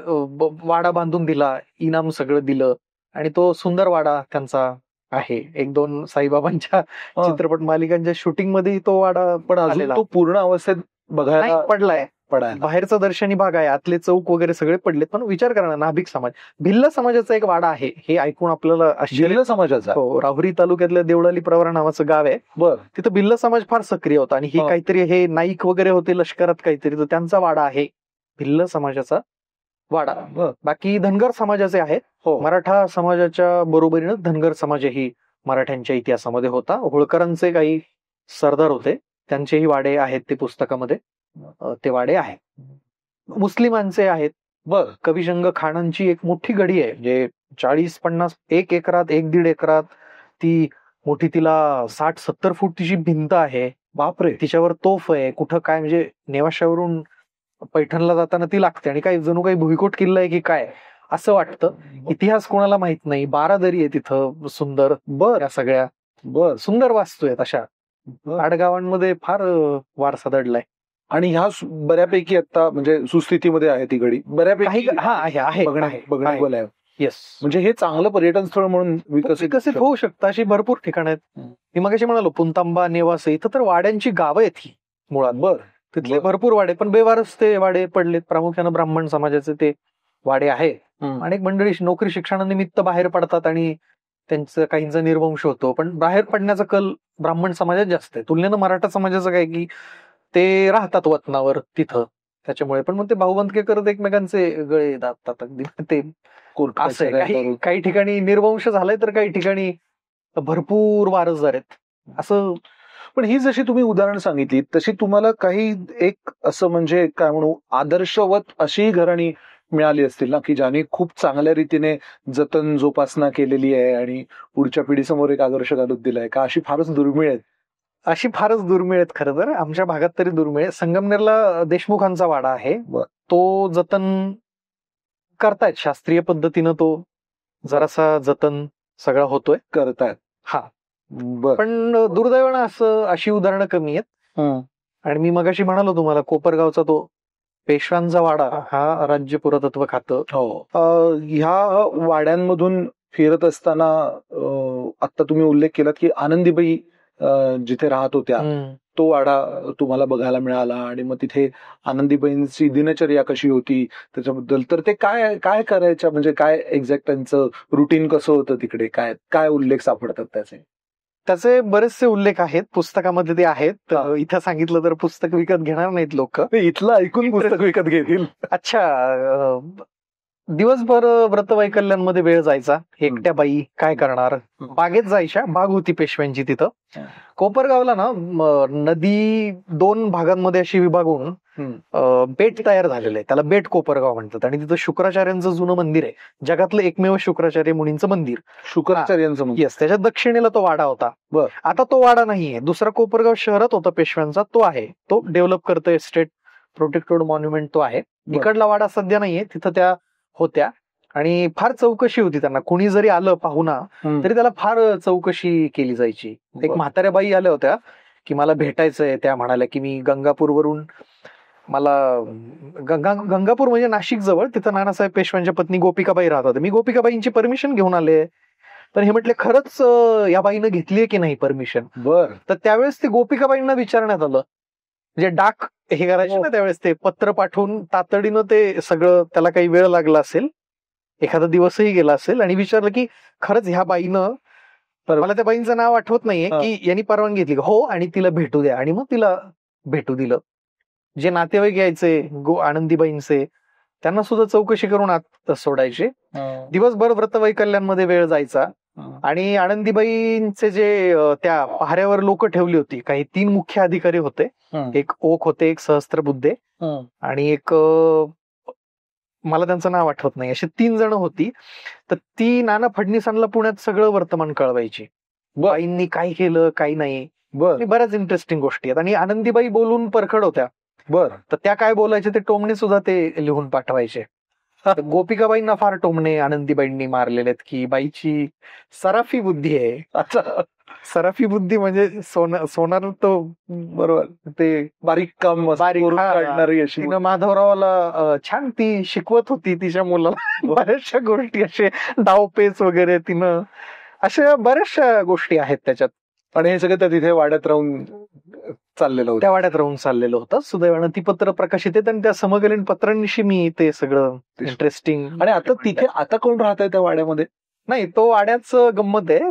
वाडा बांधून दिला, इनाम सगळं दिलं, आणि तो सुंदर वाडा त्यांचा आहे. 1-2 साईबाबांच्या चित्रपट मालिकांच्या शूटिंग मध्ये तो वाडा पण अजून तो पूर्ण अवस्थेत बघायला पडलाय. पडायला. बाहेरचा दर्शनी भाग आहे, आतले चौक वगैरे सगळे पडलेत. पण विचार करा ना, नाभिक समाज, भिल्ल समाजाचा एक वाडा आहे, हे ऐकून आपल्याला आश्चर्य. भिल्ल समाजाचा? हो, राहुरी तालुक्यातल्या देवळाली प्रवरा नावाचं गाव आहे. बर. तिथं भिल्ल समाज फार सक्रिय होता आणि हे काहीतरी हे नाईक वगैरे होते लष्करात काहीतरी, तर त्यांचा वाडा आहे भिल्ल समाजाचा वाडा. बाकी धनगर समाजाचे आहेत. मराठा समाजाच्या बरोबरीनं धनगर समाजही मराठ्यांच्या इतिहासामध्ये होता. होळकरांचे काही सरदार होते, त्यांचेही वाडे आहेत ते पुस्तकामध्ये, ते वाडे आहेत. मुस्लिमांचे आहेत. बर. कविशंग खानांची एक मोठी गडी आहे, म्हणजे 40-50 1 एकरात 1-1.5 एकरात ती मोठी, तिला 60-70 फूट तिची भिंत आहे. बापरे. तिच्यावर तोफ आहे. कुठं काय म्हणजे नेवाशावरून पैठणला जाताना ती लागते आणि काय जणू काही भुईकोट किल्ला आहे की काय असं वाटतं. इतिहास कोणाला माहित नाही. 12 दरी आहे तिथं सुंदर. या सगळ्या सुंदर वास्तू आहेत अशा. आडगावांमध्ये फार वारसा दडलाय. आणि ह्या बऱ्यापैकी आता म्हणजे सुस्थितीमध्ये आहे ती गडी बऱ्यापैकी. आहे. येस. म्हणजे हे चांगलं पर्यटन स्थळ म्हणून विकसित होऊ शकतं अशी भरपूर ठिकाणं आहेत. मी मगाशी म्हणालो पुंतांबा, नेवासे, इथं तर वाड्यांची गावं आहेत ही मुळात. बर. तिथले भरपूर वाडे, पण बेवारस ते वाडे पडलेत. प्रामुख्यानं ब्राह्मण समाजाचे ते वाडे आहेत. अनेक मंडळी नोकरी शिक्षणानिमित्त बाहेर पडतात आणि त्यांचं काहींचा निर्वंश होतो, पण बाहेर पडण्याचा कल ब्राह्मण समाजात जास्त आहे. तुलनेनं मराठा समाजाचं काय की ते राहतात वतनावर तिथं, त्याच्यामुळे. पण मग ते भाऊबंदके करत एकमेकांचे गळे दाबतात अगदी. ते असं आहे. काही ठिकाणी निर्वंश झालाय तर काही ठिकाणी भरपूर वारसदार आहेत असं. पण ही जशी तुम्ही उदाहरण सांगितली तशी तुम्हाला काही एक असं म्हणजे काय म्हणू आदर्शवत अशी घराणी मिळाली असतील ना की ज्याने खूप चांगल्या रीतीने जतन जोपासना केलेली आहे आणि पुढच्या पिढीसमोर एक आदर्श घालून दिलाय का? अशी फारच दुर्मिळ आहेत. अशी फारच दुर्मिळ आहेत खरं तर, आमच्या भागात तरी दुर्मिळ आहे. संगमनेरला देशमुखांचा वाडा आहे, तो जतन करतायत शास्त्रीय पद्धतीनं. तो जरासा जतन सगळा होतोय, करतायत. हा. पण दुर्दैवानं अशी उदाहरणं कमी आहेत. आणि मी मगाशी म्हणालो तुम्हाला, कोपरगावचा तो पेशव्यांचा वाडा हा राज्य पुरातत्व खातं. ह्या वाड्यांमधून फिरत असताना आता तुम्ही उल्लेख केलात की आनंदीबाई जिथे राहत होत्या तो वाडा तुम्हाला बघायला मिळाला आणि मग तिथे आनंदीबाईंची दिनचर्या कशी होती त्याच्याबद्दल, तर ते काय काय करायच्या, म्हणजे काय एक्झॅक्ट त्यांचं रुटीन कसं होतं तिकडे, काय काय उल्लेख सापडतात त्याचे बरेचसे उल्लेख आहेत पुस्तकामध्ये, ते आहेत. इथं सांगितलं तर पुस्तक विकत घेणार नाहीत लोक, इथलं ऐकून पुस्तक विकत घेतील. अच्छा. दिवसभर व्रतवैकल्यांमध्ये वेळ जायचा. एकट्या बाई काय करणार, बागेत जायच्या. बाग होती पेशव्यांची तिथं. कोपरगावला ना नदी 2 भागांमध्ये अशी विभागून बेट तयार झालेलं आहे, त्याला बेट कोपरगाव म्हणतात. आणि तिथं शुक्राचार्यांचं जुनं मंदिर आहे, जगातलं एकमेव शुक्राचार्य मुनींचं मंदिर. शुक्राचार्यांचं? येस. त्याच्या दक्षिणेला तो वाडा होता. आता तो वाडा नाहीये. दुसरा कोपरगाव शहरात होता पेशव्यांचा, तो आहे. तो डेव्हलप करतोय, स्टेट प्रोटेक्टेड मॉन्युमेंट तो आहे. इकडला वाडा सध्या नाहीये. तिथं त्या होत्या आणि फार चौकशी होती त्यांना. कुणी जरी आलं पाहुणा तरी त्याला फार चौकशी केली जायची. एक म्हाताऱ्या बाई आल्या होत्या की मला भेटायचंय. त्या म्हणाल्या की मी गंगापूरवरून, मला गंगापूर म्हणजे नाशिक जवळ, तिथं नानासाहेब पेशव्यांच्या पत्नी गोपिकाबाई राहत होते. मी गोपिकाबाईंची परमिशन घेऊन आले. पण हे म्हटले खरंच या बाईनं घेतलीये की नाही परमिशन. तर त्यावेळेस ते गोपिकाबाईंना विचारण्यात आलं. म्हणजे डाक हे करायचे ना त्यावेळेस, ते पत्र पाठवून तातडीनं ते सगळं, त्याला काही वेळ लागला असेल, एखादा दिवसही गेला असेल, आणि विचारलं की खरंच ह्या बाईनं, मला त्या बाईंचं नाव आठवत नाहीये, की यांनी परवानगी घेतली. हो, आणि तिला भेटू द्या. आणि मग तिला भेटू दिलं. जे नातेवाईक यायचे आनंदीबाईंचे, त्यांना सुद्धा चौकशी करून आत सोडायचे. दिवसभर व्रतवैकल्यांमध्ये वेळ जायचा. आणि आनंदीबाईंचे जे त्या पहाऱ्यावर लोक ठेवली होती, काही 3 मुख्य अधिकारी होते. एक ओक होते, एक सहस्त्रबुद्धे आणि एक, मला त्यांचं नाव आठवत नाही, अशी 3 जण होती. तर ती नाना फडणवीसांना पुण्यात सगळं वर्तमान कळवायची, बाईंनी काय केलं काय नाही. बऱ्याच इंटरेस्टिंग गोष्टी आहेत. आणि आनंदीबाई बोलून परखड होत्या. तर त्या काय बोलायचे ते टोमणे सुद्धा ते लिहून पाठवायचे. गोपिकाबाईंना फार टोमणे आनंदीबाईंनी मारलेले आहेत की बाईची सराफी बुद्धी आहे. अच्छा. सराफी बुद्धी म्हणजे सोनार तो, बरोबर, ते बारीक काम काढणारी अशी. तिनं माधवरावाला छान ती शिकवत होती तिच्या मुलाला बऱ्याचशा गोष्टी, असे डावपेच वगैरे तिनं, अशा बऱ्याचशा गोष्टी आहेत त्याच्यात. आणि हे सगळं त्या तिथे वाड्यात राहून चाललेलं होतं. त्या वाड्यात राहून चाललेलं होतं. सुदैवानं ती पत्र प्रकाशित आहेत आणि त्या समकालीन पत्रांशी मी ते सगळं इंटरेस्टिंग. आणि आता तिथे आता कोण राहत आहे त्या वाड्यामध्ये? नाही, तो वाड्याच गंमत आहे.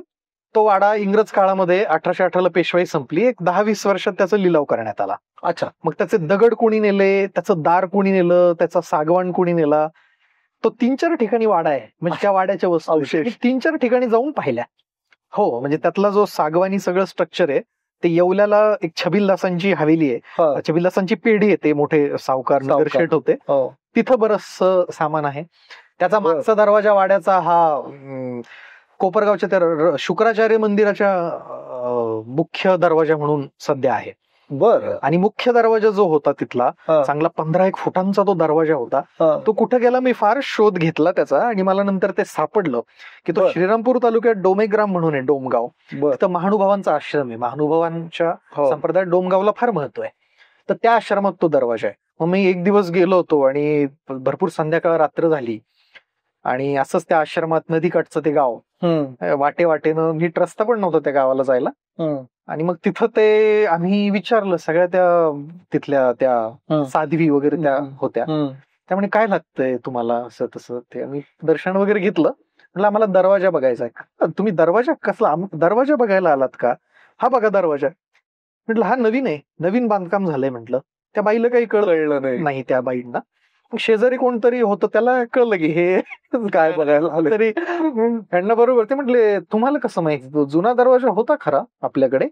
तो वाडा इंग्रज काळामध्ये 1818 पेशवाई संपली, एक 10-20 वर्षात त्याचा लिलाव करण्यात आला. अच्छा. मग त्याचे दगड कोणी नेले, त्याचं दार कोणी नेलं, त्याचा सागवान कोणी नेला, तो 3-4 ठिकाणी वाडा आहे. म्हणजे त्या वाड्याच्या वस्तू अवशेष. 3-4 ठिकाणी जाऊन पाहिल्या. हो, म्हणजे त्यातला जो सागवानी सगळं स्ट्रक्चर आहे ते येवल्याला एक छबिलदासांची हवेली आहे. हा. छबिलदासांची पेढी आहे, ते मोठे सावकार नगरशेठ होते, हो. तिथं बरंच सामान आहे. त्याचा बरं. मागचा दरवाजा वाड्याचा हा कोपरगावच्या त्या शुक्राचार्य मंदिराच्या मुख्य दरवाजा म्हणून सध्या आहे. बरं. आणि मुख्य दरवाजा जो होता तिथला हा. चांगला 15-1 फुटांचा तो दरवाजा होता. हा. तो कुठं गेला मी फार शोध घेतला त्याचा, आणि मला नंतर ते सापडलं की तो बरं. श्रीरामपूर तालुक्यात डोमेग्राम म्हणून आहे, डोमगाव. बरं. तिथं महानुभावांचा आश्रम आहे. महानुभावांच्या हो. संप्रदायात डोमगावला फार महत्व आहे. तर त्या आश्रमात तो दरवाजा आहे. मग मी एक दिवस गेलो होतो आणि भरपूर संध्याकाळ रात्र झाली, आणि असंच त्या आश्रमात नदीकाठचं ते गाव, वाटेनं नीट रस्ता पण नव्हता त्या गावाला जायला. आणि मग तिथं ते आम्ही विचारलं सगळ्या त्या तिथल्या त्या साध्वी वगैरे त्या होत्या. त्यामुळे काय लागतंय तुम्हाला असं तसं, ते आम्ही दर्शन वगैरे घेतलं. म्हटलं आम्हाला दरवाजा बघायचा आहे. तुम्ही दरवाजा कसला, दरवाजा बघायला आलात का? हा बघा दरवाजा. म्हटलं हा नवीन आहे, नवीन बांधकाम झालंय. म्हटलं त्या बाईला काही कळलं नाही. त्या बाईंना शेजारी कोणतरी होतं, त्याला कळलं की हे काय बघायला आले. तरी यांना बरोबर. ते म्हटले तुम्हाला कसं माहिती, तो जुना दरवाजा होता खरा आपल्याकडे.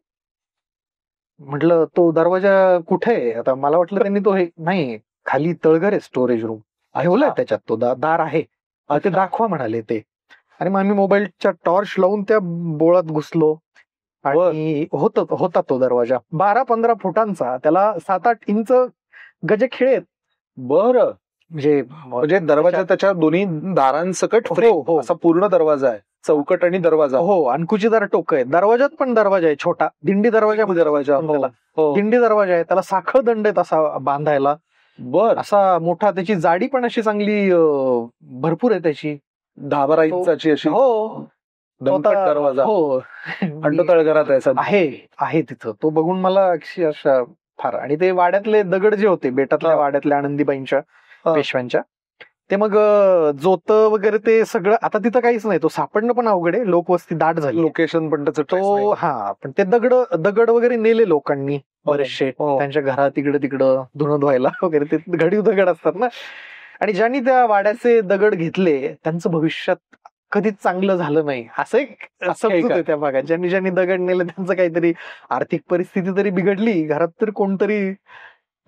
म्हटलं तो दरवाजा कुठे आहे आता? मला वाटलं त्यांनी तो हे नाही, खाली तळघर आहे, स्टोरेज रूम ठेवलाय त्याच्यात, तो दार आहे, ते दाखवा म्हणाले ते. आणि मग आम्ही मोबाईलच्या टॉर्च लावून त्या बोळात घुसलो, आणि होता तो दरवाजा 12-15 फुटांचा, त्याला 7-8 इंच गजखिळे. बरं. म्हणजे दरवाजा त्याच्या दोन्ही दारांसकट हो. असा पूर्ण दरवाजा आहे, चौकट आणि दरवाजा. हो, आणि कुचीदार टोक आहे. दरवाजात पण दरवाजा आहे छोटा, दिंडी दरवाजा. दिंडी दरवाजा आहे, त्याला साखळ दंड आहेत असा बांधायला. बर. असा मोठा, त्याची जाडी पण अशी चांगली भरपूर आहे त्याची, 10-12 इंचाची अशी. हो, दरवाजा. हो, आणि तो तळघरात आहे तिथं. तो बघून मला अक्षी अशा फार. आणि ते वाड्यातले दगड जे होते, बेटातल्या वाड्यातल्या आनंदीबाईंच्या पेशव्यांच्या, ते मग जोत वगैरे ते सगळं आता तिथं काहीच नाही. तो सापडणं पण अवघड आहे, लोकवस्ती दाट झाली, लोकेशन पण त्याचं तो. हा, पण ते दगड वगैरे नेले लोकांनी बरेचसे त्यांच्या घरात, तिकडं धुणं धुवायला वगैरे. ते घडीव दगड असतात ना. आणि ज्यांनी त्या वाड्याचे दगड घेतले त्यांचं भविष्यात कधीच चांगलं झालं नाही, असं एक समजूत आहे त्या भागात. ज्यांनी दगड नेले त्यांचं काहीतरी आर्थिक परिस्थिती तरी बिघडली, घरात तर कोणतरी.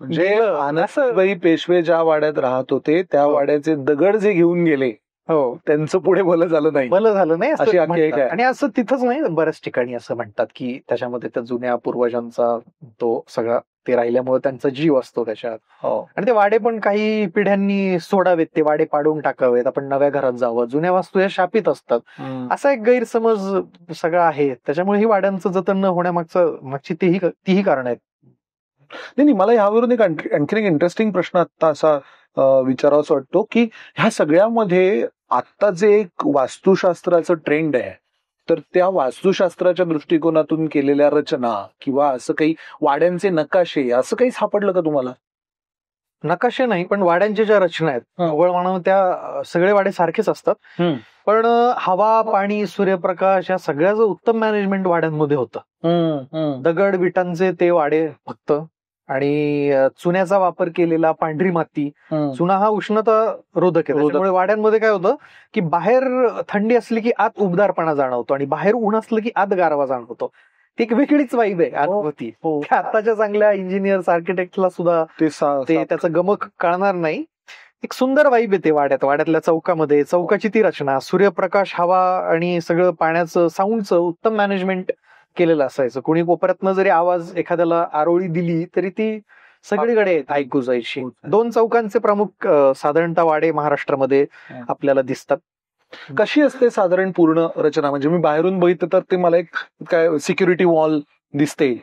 म्हणजे आनंदबाई पेशवे ज्या वाड्यात राहत होते त्या वाड्याचे दगड जे घेऊन गेले, हो, त्यांचं पुढे भलं झालं नाही अशी म्हणतात. आणि असं तिथंच नाही, बऱ्याच ठिकाणी असं म्हणतात की त्याच्यामध्ये त्या जुन्या पूर्वजांचा तो सगळा ते राहिल्यामुळे त्यांचा जीव असतो त्याच्यात. आणि ते वाडे पण काही पिढ्यांनी सोडावेत, ते वाडे पाडून टाकावेत, आपण नव्या घरात जावं, जुन्या वास्तू या शापित असतात, असा एक गैरसमज सगळं आहे. त्याच्यामुळे ही वाड्यांचं जतन न होण्यामागची तीही कारण आहेत. नाही, मला यावरून एक आणखी एक इंटरेस्टिंग प्रश्न आता असा विचारावासा वाटतो की ह्या सगळ्यामध्ये आता जे एक वास्तुशास्त्राचं ट्रेंड आहे, तर त्या वास्तुशास्त्राच्या दृष्टिकोनातून केलेल्या रचना किंवा असं काही वाड्यांचे नकाशे असं काही सापडलं का तुम्हाला? नकाशे नाही, पण वाड्यांच्या ज्या रचना आहेत म्हणून त्या सगळे वाडे सारखेच असतात, पण हवा, पाणी, सूर्यप्रकाश या सगळ्याचं उत्तम मॅनेजमेंट वाड्यांमध्ये होतं. दगड विटांचे ते वाडे फक्त, आणि चुन्याचा वापर केलेला, पांढरी माती. चुना हा उष्णता रोधक आहे, त्यामुळे वाड्यांमध्ये काय होतं की बाहेर थंडी असली की आत उबदारपणा जाणवतो, आणि बाहेर ऊन असलं की आत गारवा जाणवतो. ती एक वेगळीच वाईब आहे अनुभूती. आताच्या चांगल्या इंजिनियर्स, आर्किटेक्टला सुद्धा ते त्याचं गमक कळणार नाही. एक सुंदर वाईब येते वाड्यातल्या चौकामध्ये. चौकाची ती रचना, सूर्यप्रकाश, हवा आणि सगळं पाण्याचं, साऊंडचं उत्तम मॅनेजमेंट केलेलं असायचं. कोणी कोपऱ्यातनं जरी आवाज एखाद्याला आरोळी दिली तरी ती सगळीकडे ऐकू जायची. 2 चौकांचे प्रमुख साधारणतः वाडे महाराष्ट्रामध्ये आपल्याला दिसतात. कशी असते साधारण पूर्ण रचना? म्हणजे मी बाहेरून बघितलं तर ते मला एक काय सिक्युरिटी वॉल दिसते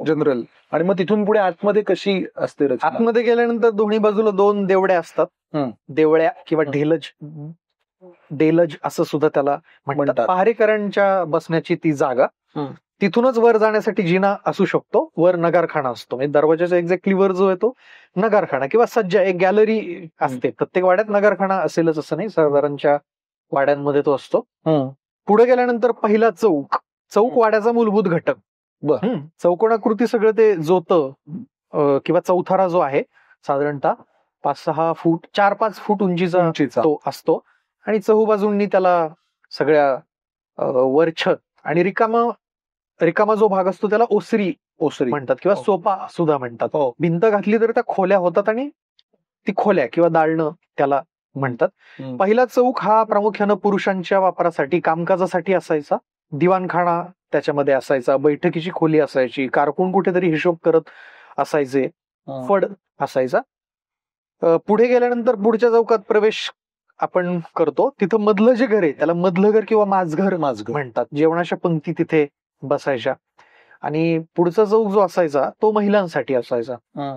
जनरल, आणि मग तिथून पुढे आतमध्ये कशी असते रचना? आतमध्ये गेल्यानंतर दोन्ही बाजूला 2 देवड्या असतात, देवळ्या किंवा डेलज असं सुद्धा त्याला म्हणतात. पहारेकरांच्या बसण्याची ती जागा, तिथूनच वर जाण्यासाठी जिना असू शकतो, वर नगारखाना असतो. म्हणजे दरवाजाच्या एक्झॅक्टली वर जो आहे तो नगारखाना किंवा सज्जा, एक गॅलरी असते. प्रत्येक वाड्यात नगारखाना असेलच असं नाही, सरदारांच्या वाड्यांमध्ये तो असतो. पुढे गेल्यानंतर पहिला चौक वाड्याचा मूलभूत घटक. चौकोनाकृती सगळं ते जोतं किंवा चौथारा जो आहे साधारणतः 5-6 फूट 4-5 फूट उंचीचा तो असतो आणि चहूबाजूंनी त्याला सगळ्या वर छत आणि रिकामा जो भाग असतो त्याला ओसरी म्हणतात किंवा सोपा सुद्धा म्हणतात. भिंत घातली तर त्या खोल्या होतात आणि ती खोल्या किंवा दालनं त्याला म्हणतात. पहिला चौक हा प्रामुख्यानं पुरुषांच्या वापरासाठी, कामकाजासाठी असायचा. दिवाणखाना त्याच्यामध्ये असायचा, बैठकीची खोली असायची, कारकून कुठेतरी हिशोब करत असायचे, फड असायचा. पुढे गेल्यानंतर पुढच्या चौकात प्रवेश आपण करतो. तिथं मधलं जे घर आहे त्याला मधलं घर किंवा माझघर म्हणतात. जेवणाच्या पंक्ती तिथे बसायच्या. आणि पुढचा चौक जो असायचा तो महिलांसाठी असायचा.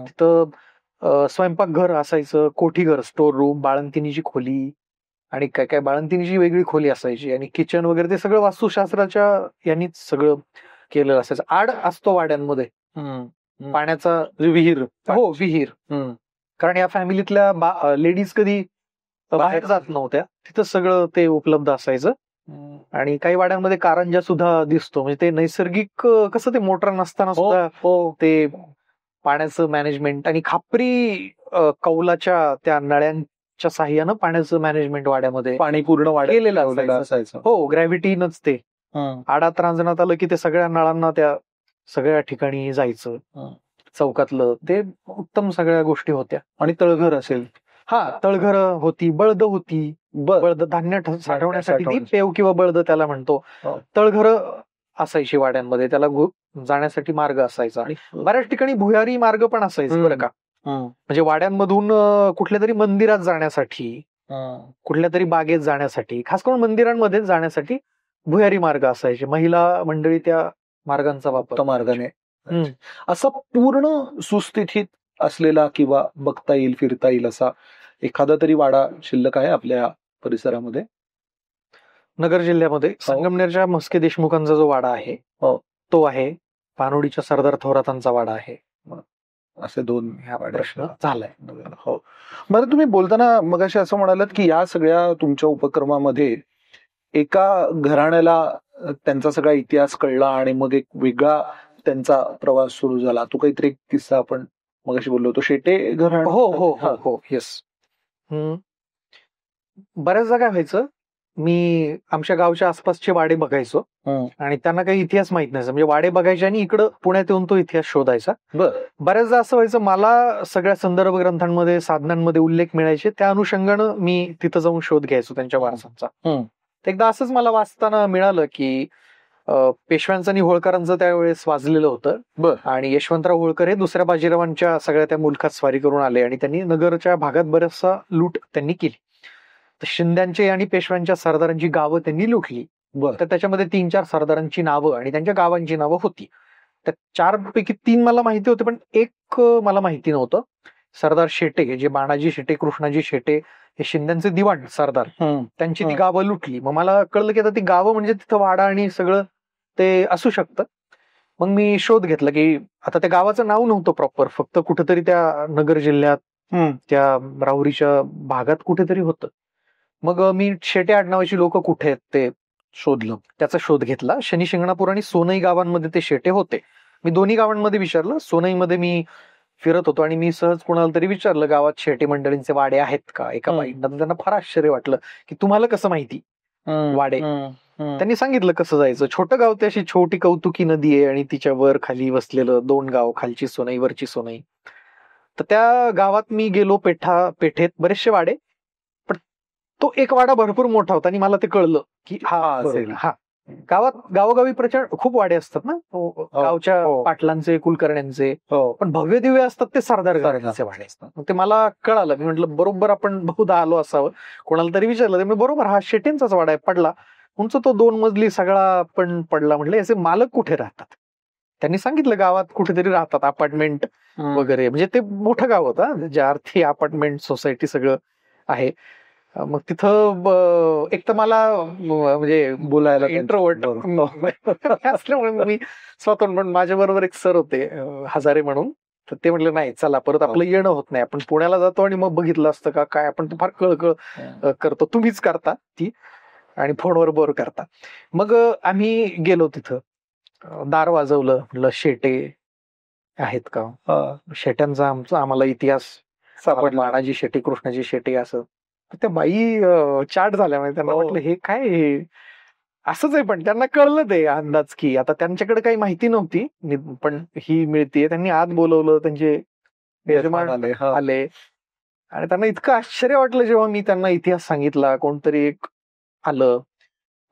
तिथं स्वयंपाकघर असायचं, कोठीघर, स्टोर रूम, बाळंतिणीची खोली आणि काय बाळंतिणीची वेगळी खोली असायची आणि किचन वगैरे ते सगळं वास्तुशास्त्राच्या यांनीच सगळं केलेलं असायचं. आड असतो वाड्यांमध्ये पाण्याचा विहीर. विहीर. कारण या फॅमिलीतल्या लेडीज कधी बाहेर जात नव्हत्या, तिथं सगळं ते उपलब्ध असायचं. आणि काही वाड्यांमध्ये कारंजा सुद्धा दिसतो. म्हणजे ते नैसर्गिक कसं ते मोटर नसताना सुद्धा ते पाण्याचं मॅनेजमेंट आणि खापरी कौलाच्या त्या नळ्यांच्या साह्यानं पाण्याचं मॅनेजमेंट वाड्यामध्ये पाणी पूर्ण वाड्यात केलेलं असायचं. ग्रॅव्हिटीनच ते आडात रांजणात आलं की ते सगळ्या नळांना त्या सगळ्या ठिकाणी जायचं. चौकातलं ते उत्तम सगळ्या गोष्टी होत्या. आणि तळघर असेल. तळघर होती, बळद होती. बळद धान्य साठवण्यासाठी ती पेव किंवा बळद त्याला म्हणतो. तळघर असायची वाड्यांमध्ये, त्याला जाण्यासाठी मार्ग असायचा. आणि बऱ्याच ठिकाणी भुयारी मार्ग पण असायचे बरं का. म्हणजे वाड्यांमधून कुठल्या तरी मंदिरात जाण्यासाठी, कुठल्या तरी बागेत जाण्यासाठी, खास करून मंदिरांमध्ये जाण्यासाठी भुयारी मार्ग असायचे. महिला मंडळी त्या मार्गांचा वापर मार्गाने. असा पूर्ण सुस्थितीत असलेला किंवा बघता येईल, फिरता येईल असा एखादा तरी वाडा शिल्लक आहे आपल्या परिसरामध्ये? नगर जिल्ह्यामध्ये संगमनेरच्या म्हस्के देशमुखांचा जो वाडा आहे तो आहे. पानोडीच्या सरदार थोरातांचा वाडा आहे. असे 2 प्रश्न झालाय. हो. बरं, तुम्ही बोलताना मगाशी असं म्हणालात की या सगळ्या तुमच्या उपक्रमामध्ये एका घराण्याला त्यांचा सगळा इतिहास कळला आणि मग एक वेगळा त्यांचा प्रवास सुरू झाला. तो काहीतरी एक किस्सा आपण मगाशी बोललो होतो, शेटे घराणं. हो येस. बऱ्याचदा काय व्हायचं, मी आमच्या गावच्या आसपासचे वाडे बघायचो आणि त्यांना काही इतिहास माहित नाही. म्हणजे वाडे बघायचे आणि इकडं पुण्यात येऊन तो इतिहास शोधायचा. बऱ्याचदा असं व्हायचं, मला सगळ्या संदर्भ ग्रंथांमध्ये, साधनांमध्ये उल्लेख मिळायचे, त्या अनुषंगानं मी तिथं जाऊन शोध घ्यायचो त्यांच्या वारसांचा. एकदा असंच मला वाचताना मिळालं की पेशव्यांचं आणि होळकरांचं त्यावेळेस वाजलेलं होतं आणि यशवंतराव होळकर हे दुसऱ्या बाजीरावांच्या सगळ्या त्या मुलखात स्वारी करून आले आणि त्यांनी नगरच्या भागात बराचसा लूट त्यांनी केली. तर शिंद्यांचे आणि पेशव्यांच्या सरदारांची गावं त्यांनी लुटली. तर त्याच्यामध्ये 3-4 सरदारांची नावं आणि त्यांच्या गावांची नावं होती. त्या 4 पैकी 3 मला माहिती होते, पण एक मला माहिती नव्हतं. सरदार शेटे, जे बाणाजी शेटे, कृष्णाजी शेटे, हे शिंद्यांचे दिवाण सरदार, त्यांची ती गावं लुटली. मग मला कळलं की आता ती गावं म्हणजे तिथं वाडा आणि सगळं ते असू शकतं. मग मी शोध घेतला की आता त्या गावाचं नाव नव्हतं प्रॉपर, फक्त कुठेतरी त्या नगर जिल्ह्यात त्या राहुरीच्या भागात कुठेतरी होतं. मग मी शेटे आडनावाची लोक कुठे आहेत ते शोधलं, त्याचा शोध घेतला. शनी शिंगणापूर आणि सोनई गावांमध्ये ते शेटे होते. मी दोन्ही गावांमध्ये विचारलं. सोनईमध्ये मी फिरत होतो आणि मी सहज कुणाला तरी विचारलं, गावात शेटे मंडळींचे वाडे आहेत का? एका बाईंना त्यांना फार आश्चर्य वाटलं की तुम्हाला कसं माहिती वाडे? त्यांनी सांगितलं कसं जायचं. छोटं गाव, ते अशी छोटी कौतुकी नदी आहे आणि तिच्या वर खाली वसलेलं 2 गाव, खालची सोनई, वरची सोनई. तर त्या गावात मी गेलो. पेठेत बरेचसे वाडे, पण तो एक वाडा भरपूर मोठा होता आणि मला ते कळलं की गावात गावोगावी प्रचंड खूप वाडे असतात ना गावच्या पाटलांचे, कुलकर्ण्यांचे, पण भव्य दिव्य असतात ते सरदार घराण्याचे वाडे असतात. ते मला कळालं. मी म्हटलं बरोबर आपण बहुधा आलो असावं. कोणाला तरी विचारलं, मी बरोबर हा शेटेंचाच वाडा आहे. पडला उंच तो 2 मजली सगळा पण पडला. म्हटलं याचे मालक कुठे राहतात? त्यांनी सांगितलं गावात कुठेतरी राहतात, अपार्टमेंट वगैरे. म्हणजे ते मोठं गाव होतं, ज्या अर्थी अपार्टमेंट, सोसायटी सगळं आहे. मग तिथं एक तर मला म्हणजे बोलायला इंट्रोवर्ट असल्यामुळे मी स्वतः, पण माझ्या बरोबर एक सर होते हजारे म्हणून, तर ते म्हणले नाही चला परत आपलं येणं होत नाही, आपण पुण्याला जातो आणि मग बघितलं असतं का काय, आपण फार कळकळ करतो, तुम्हीच करता ती आणि फोनवर बोर करता. मग आम्ही गेलो तिथं, दार वाजवलं, म्हणलं शेटे आहेत का, शेट्यांचा आम्हाला इतिहास सापडला, मानाजी शेटे, कृष्णाजी शेटे असं. त्या बाई चाट झाल्या, म्हणजे त्यांना वाटलं हे काय हे असंच आहे, पण त्यांना कळलं ते अंदाज की आता त्यांच्याकडे काही माहिती नव्हती, पण ही मिळतीये. त्यांनी आत बोलवलं, त्यांचे यजमान आले आणि त्यांना इतकं आश्चर्य वाटलं जेव्हा मी त्यांना इतिहास सांगितला. कोणतरी एक आलं